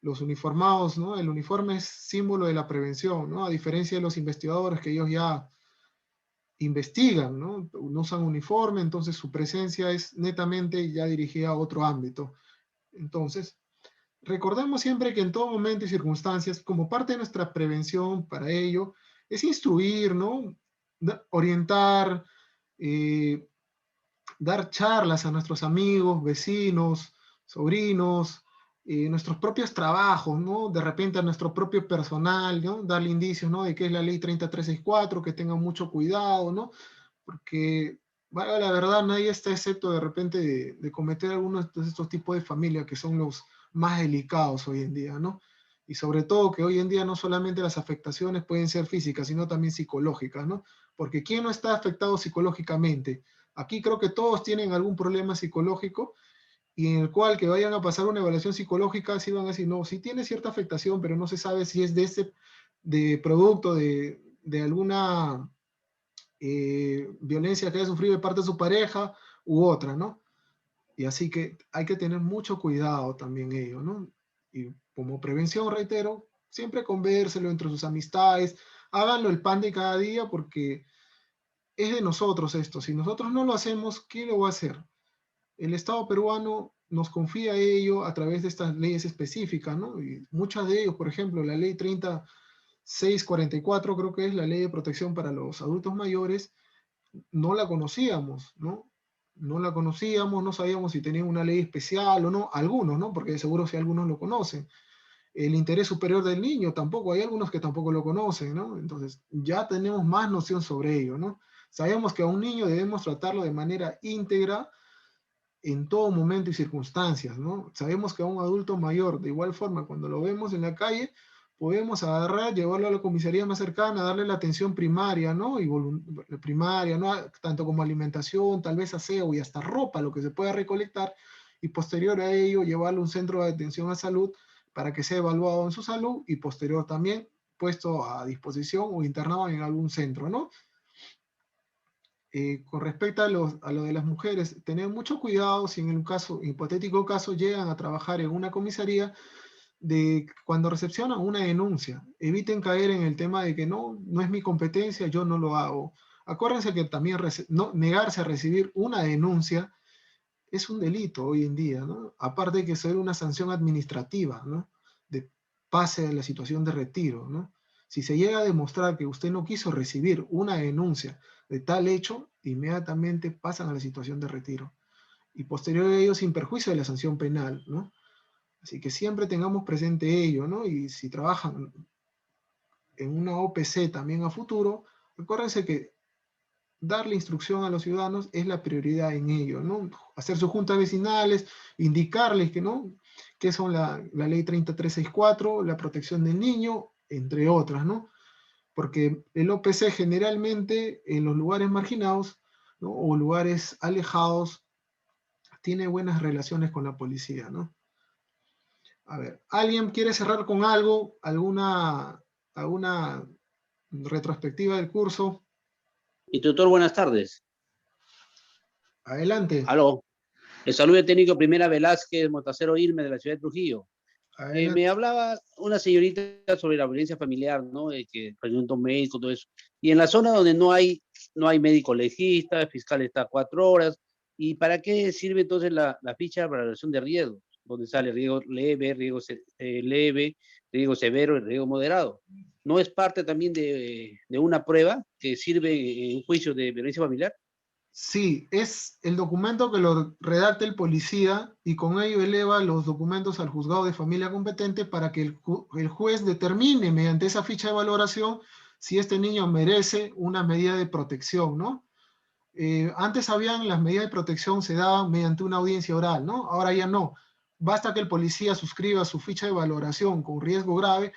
los uniformados, ¿no? El uniforme es símbolo de la prevención, ¿no? A diferencia de los investigadores que ellos ya investigan, ¿no? No usan uniforme, entonces su presencia es netamente ya dirigida a otro ámbito. Entonces, recordemos siempre que en todo momento y circunstancias, como parte de nuestra prevención para ello, es instruir, ¿no? Orientar, dar charlas a nuestros amigos, vecinos, sobrinos, nuestros propios trabajos, ¿no? De repente a nuestro propio personal, ¿no? Darle indicios, ¿no? De qué es la ley 30364, que tengan mucho cuidado, ¿no? Porque, bueno, la verdad, nadie está excepto de repente de cometer algunos de estos tipos de familia que son los más delicados hoy en día, ¿no? Y sobre todo que hoy en día no solamente las afectaciones pueden ser físicas, sino también psicológicas, ¿no? Porque ¿quién no está afectado psicológicamente? Aquí creo que todos tienen algún problema psicológico y en el cual que vayan a pasar una evaluación psicológica, sí van a decir, no, sí tiene cierta afectación, pero no se sabe si es de producto de alguna violencia que haya sufrido de parte de su pareja u otra, ¿no? Y así que hay que tener mucho cuidado también ello, ¿no? Y como prevención, reitero, siempre convérselo entre sus amistades, háganlo el pan de cada día porque es de nosotros esto. Si nosotros no lo hacemos, ¿quién lo va a hacer? El Estado peruano nos confía ello a través de estas leyes específicas, ¿no? Y muchas de ellos, por ejemplo, la ley 3644, creo que es la ley de protección para los adultos mayores, no la conocíamos, ¿no? No la conocíamos, no sabíamos si tenían una ley especial o no, algunos, ¿no? Porque de seguro si algunos lo conocen. El interés superior del niño tampoco, hay algunos que tampoco lo conocen, ¿no? Entonces ya tenemos más noción sobre ello, ¿no? Sabemos que a un niño debemos tratarlo de manera íntegra en todo momento y circunstancias, ¿no? Sabemos que a un adulto mayor, de igual forma, cuando lo vemos en la calle, podemos agarrar, llevarlo a la comisaría más cercana, darle la atención primaria, ¿no? Y primaria, ¿no? Tanto como alimentación, tal vez aseo y hasta ropa, lo que se pueda recolectar, y posterior a ello llevarlo a un centro de atención a salud para que sea evaluado en su salud y posterior también puesto a disposición o internado en algún centro, ¿no? Con respecto a lo de las mujeres, tener mucho cuidado si en un hipotético caso, llegan a trabajar en una comisaría, de cuando recepcionan una denuncia, eviten caer en el tema de que no es mi competencia, yo no lo hago. Acuérdense que también negarse a recibir una denuncia es un delito hoy en día, ¿no? Aparte de que ser una sanción administrativa, ¿no? De pase a la situación de retiro, ¿no? Si se llega a demostrar que usted no quiso recibir una denuncia de tal hecho, inmediatamente pasan a la situación de retiro. Y posterior a ello, sin perjuicio de la sanción penal, ¿no? Así que siempre tengamos presente ello, ¿no? Y si trabajan en una OPC también a futuro, recuérdense que darle instrucción a los ciudadanos es la prioridad en ello, ¿no? Hacer sus juntas vecinales, indicarles que, ¿no? Que son la ley 3364, la protección del niño, entre otras, ¿no? Porque el OPC generalmente en los lugares marginados, ¿no? O lugares alejados tiene buenas relaciones con la policía, ¿no? A ver, ¿alguien quiere cerrar con algo? ¿Alguna retrospectiva del curso? Instructor, buenas tardes. Adelante. Aló. El saludo técnico Primera Velázquez, Motacero Irme, de la ciudad de Trujillo. Me hablaba una señorita sobre la violencia familiar, ¿no? Que pregunto médico, todo eso. Y en la zona donde no hay médico legista, el fiscal está 4 horas. ¿Y para qué sirve entonces la ficha para evaluación de riesgo? Donde sale riesgo leve, riesgo leve, riesgo severo y riesgo moderado. ¿No es parte también de una prueba que sirve en un juicio de violencia familiar? Sí, es el documento que lo redacta el policía y con ello eleva los documentos al juzgado de familia competente para que el juez determine mediante esa ficha de valoración si este niño merece una medida de protección, ¿no? Antes las medidas de protección se daban mediante una audiencia oral, ¿no? Ahora ya no. Basta que el policía suscriba su ficha de valoración con riesgo grave,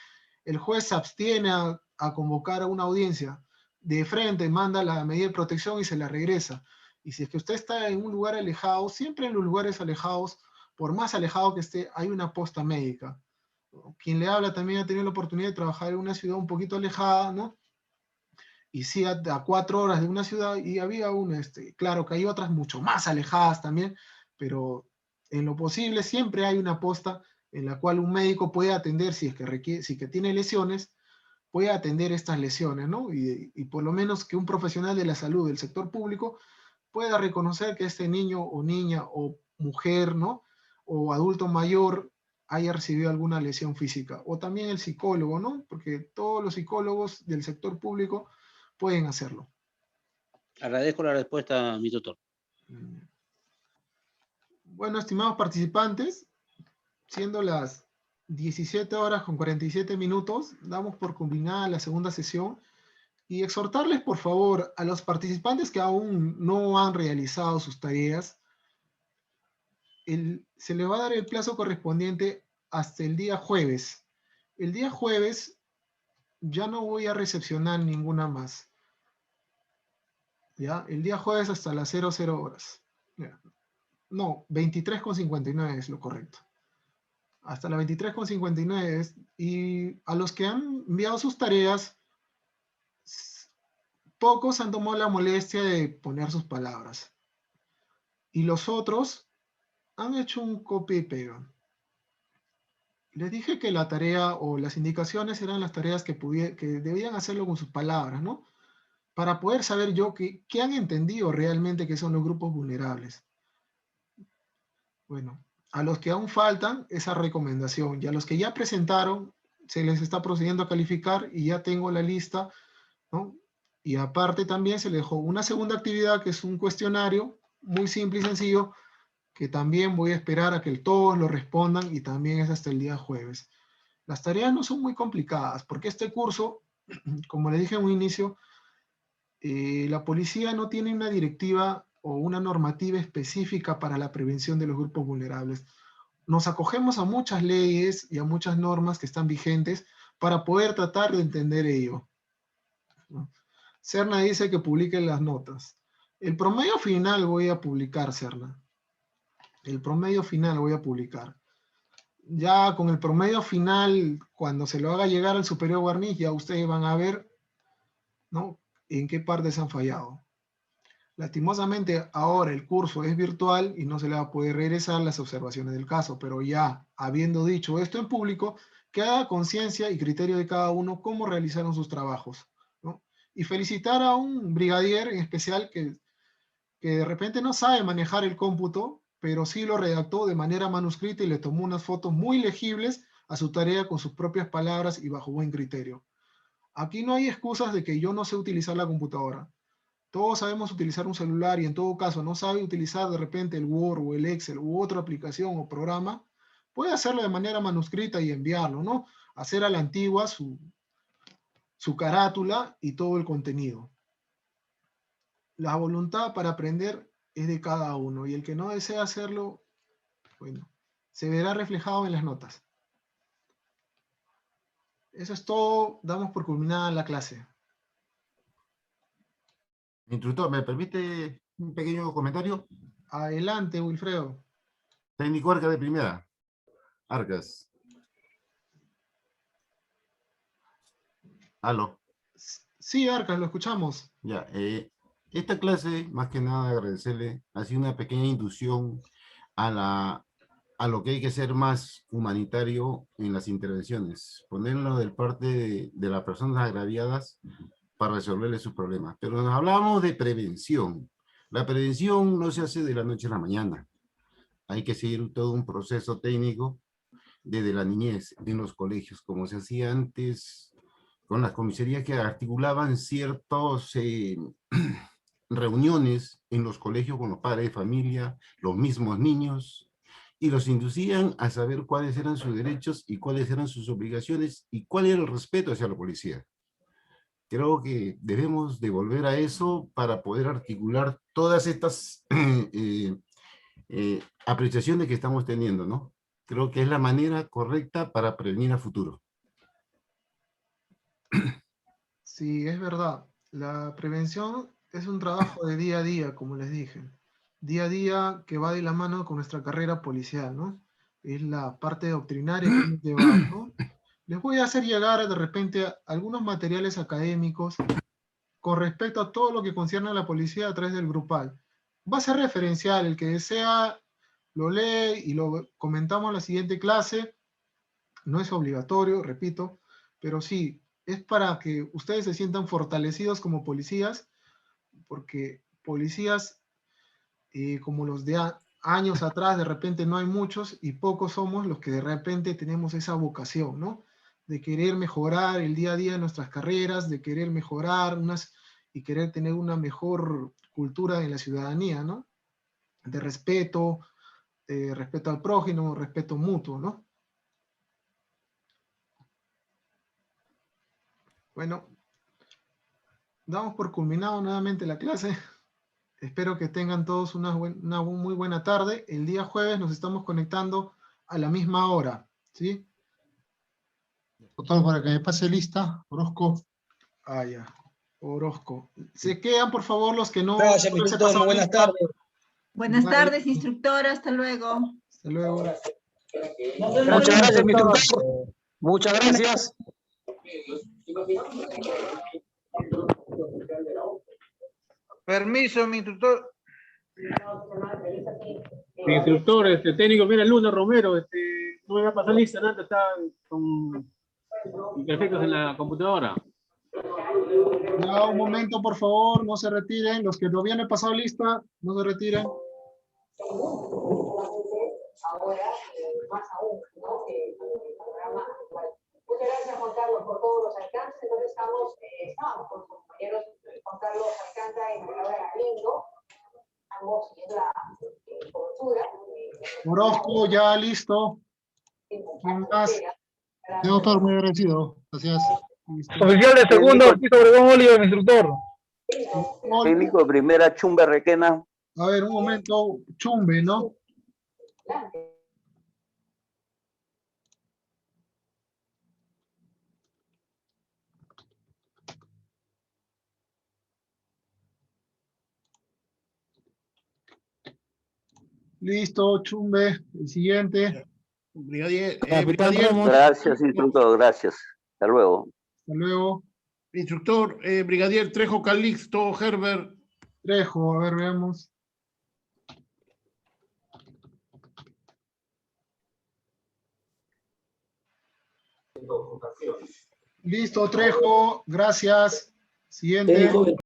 el juez se abstiene a convocar a una audiencia. De frente manda la medida de protección y se la regresa. Y si es que usted está en un lugar alejado, siempre en los lugares alejados, por más alejado que esté, hay una posta médica. Quien le habla también ha tenido la oportunidad de trabajar en una ciudad un poquito alejada, ¿no? Y sí, a 4 horas de una ciudad, y había claro que hay otras mucho más alejadas también, pero en lo posible siempre hay una posta en la cual un médico puede atender si es que tiene lesiones, puede atender estas lesiones, ¿no? Y por lo menos que un profesional de la salud del sector público pueda reconocer que este niño o niña o mujer, ¿no? O adulto mayor haya recibido alguna lesión física. O también el psicólogo, ¿no? Porque todos los psicólogos del sector público pueden hacerlo. Agradezco la respuesta, mi tutor. Bueno, estimados participantes, siendo las 17 horas con 47 minutos, damos por culminada la segunda sesión y exhortarles, por favor, a los participantes que aún no han realizado sus tareas, se les va a dar el plazo correspondiente hasta el día jueves. El día jueves ya no voy a recepcionar ninguna más. ¿Ya? El día jueves hasta las 00 horas. ¿Ya? No, 23:59 es lo correcto. Hasta las 23:59. Y a los que han enviado sus tareas, pocos han tomado la molestia de poner sus palabras. Y los otros han hecho un copia y pega. Les dije que la tarea o las indicaciones eran las tareas que debían hacerlo con sus palabras, ¿no? Para poder saber yo qué han entendido realmente que son los grupos vulnerables. Bueno, a los que aún faltan esa recomendación y a los que ya presentaron se les está procediendo a calificar y ya tengo la lista, ¿no? Y aparte también se le dejó una segunda actividad que es un cuestionario muy simple y sencillo que también voy a esperar a que todos lo respondan y también es hasta el día jueves. Las tareas no son muy complicadas porque este curso, como le dije en un inicio, la policía no tiene una directiva o una normativa específica para la prevención de los grupos vulnerables. Nos acogemos a muchas leyes y a muchas normas que están vigentes para poder tratar de entender ello. Serna dice que publique las notas. El promedio final voy a publicar, Serna. El promedio final voy a publicar. Ya con el promedio final, cuando se lo haga llegar al superior Guarniz, ya ustedes van a ver, ¿no?, en qué partes han fallado. Lastimosamente, ahora el curso es virtual y no se le va a poder regresar las observaciones del caso, pero ya habiendo dicho esto en público, que haga conciencia y criterio de cada uno cómo realizaron sus trabajos, ¿no? Y felicitar a un brigadier en especial que de repente no sabe manejar el cómputo, pero sí lo redactó de manera manuscrita y le tomó unas fotos muy legibles a su tarea con sus propias palabras y bajo buen criterio. Aquí no hay excusas de que yo no sé utilizar la computadora. Todos sabemos utilizar un celular y en todo caso no sabe utilizar de repente el Word o el Excel u otra aplicación o programa, puede hacerlo de manera manuscrita y enviarlo, ¿no? Hacer a la antigua su carátula y todo el contenido. La voluntad para aprender es de cada uno, y el que no desea hacerlo, bueno, se verá reflejado en las notas. Eso es todo, damos por culminada la clase. Instructor, ¿me permite un pequeño comentario? Adelante, Wilfredo. Técnico Arcas de primera. Arcas. ¿Aló? Sí, Arcas, lo escuchamos. Ya, esta clase, más que nada agradecerle, ha sido una pequeña inducción a lo que hay que ser más humanitario en las intervenciones, ponerlo del parte de las personas agraviadas para resolverle sus problemas. Pero nos hablamos de prevención. La prevención no se hace de la noche a la mañana. Hay que seguir todo un proceso técnico desde la niñez en los colegios, como se hacía antes con las comisarías que articulaban ciertos reuniones en los colegios con los padres de familia, los mismos niños, y los inducían a saber cuáles eran sus derechos y cuáles eran sus obligaciones y cuál era el respeto hacia la policía. Creo que debemos de volver a eso para poder articular todas estas apreciaciones que estamos teniendo, ¿no? Creo que es la manera correcta para prevenir a futuro. Sí, es verdad. La prevención es un trabajo de día a día, como les dije. Día a día que va de la mano con nuestra carrera policial, ¿no? Es la parte doctrinaria que hemos llevado, ¿no? Les voy a hacer llegar de repente algunos materiales académicos con respecto a todo lo que concierne a la policía a través del grupal. Va a ser referencial, el que desea lo lee y lo comentamos en la siguiente clase. No es obligatorio, repito, pero sí, es para que ustedes se sientan fortalecidos como policías, porque policías como los de años atrás, de repente no hay muchos y pocos somos los que de repente tenemos esa vocación, ¿no? De querer mejorar el día a día de nuestras carreras, de querer mejorar y querer tener una mejor cultura en la ciudadanía, ¿no? De respeto, respeto al prójimo, respeto mutuo, ¿no? Bueno, damos por culminado nuevamente la clase. Espero que tengan todos una muy buena tarde. El día jueves nos estamos conectando a la misma hora, ¿sí? Doctor, para que me pase lista, Orozco. Ah, ya. Orozco. Se quedan, por favor, los que no... Gracias, instructor. Muy buenas tardes. Buenas tardes, instructor. Hasta luego. Hasta luego. Muchas gracias, mi instructor. Muchas gracias. Permiso, mi instructor. Mi instructor, técnico, mira, Luna Romero, no me va a pasar lista, nada, está con imperfectos en la computadora. Ya, un momento, por favor, no se retiren. Los que todavía no han pasado lista, no se retiren. Ahora, más aún, ¿no? El programa actual. Muchas gracias, Juan Carlos, por todos los alcances. Entonces estábamos con sus compañeros Juan Carlos Alcántara y María Galindo, ambos siguiendo la cobertura. Orozco, ya listo. ¿Quién más? Sí, doctor, muy agradecido. Gracias. Oficial de segundo, Ortiz Obregón Olivo, mi instructor. Técnico de primera, Chumbe Requena. A ver, un momento, Chumbe, ¿no? Listo, Chumbe, el siguiente. Brigadier, Gracias, instructor, gracias. Hasta luego. Hasta luego. Instructor, Brigadier Trejo Calixto Herbert. Trejo, a ver, veamos. Listo, Trejo, gracias. Siguiente.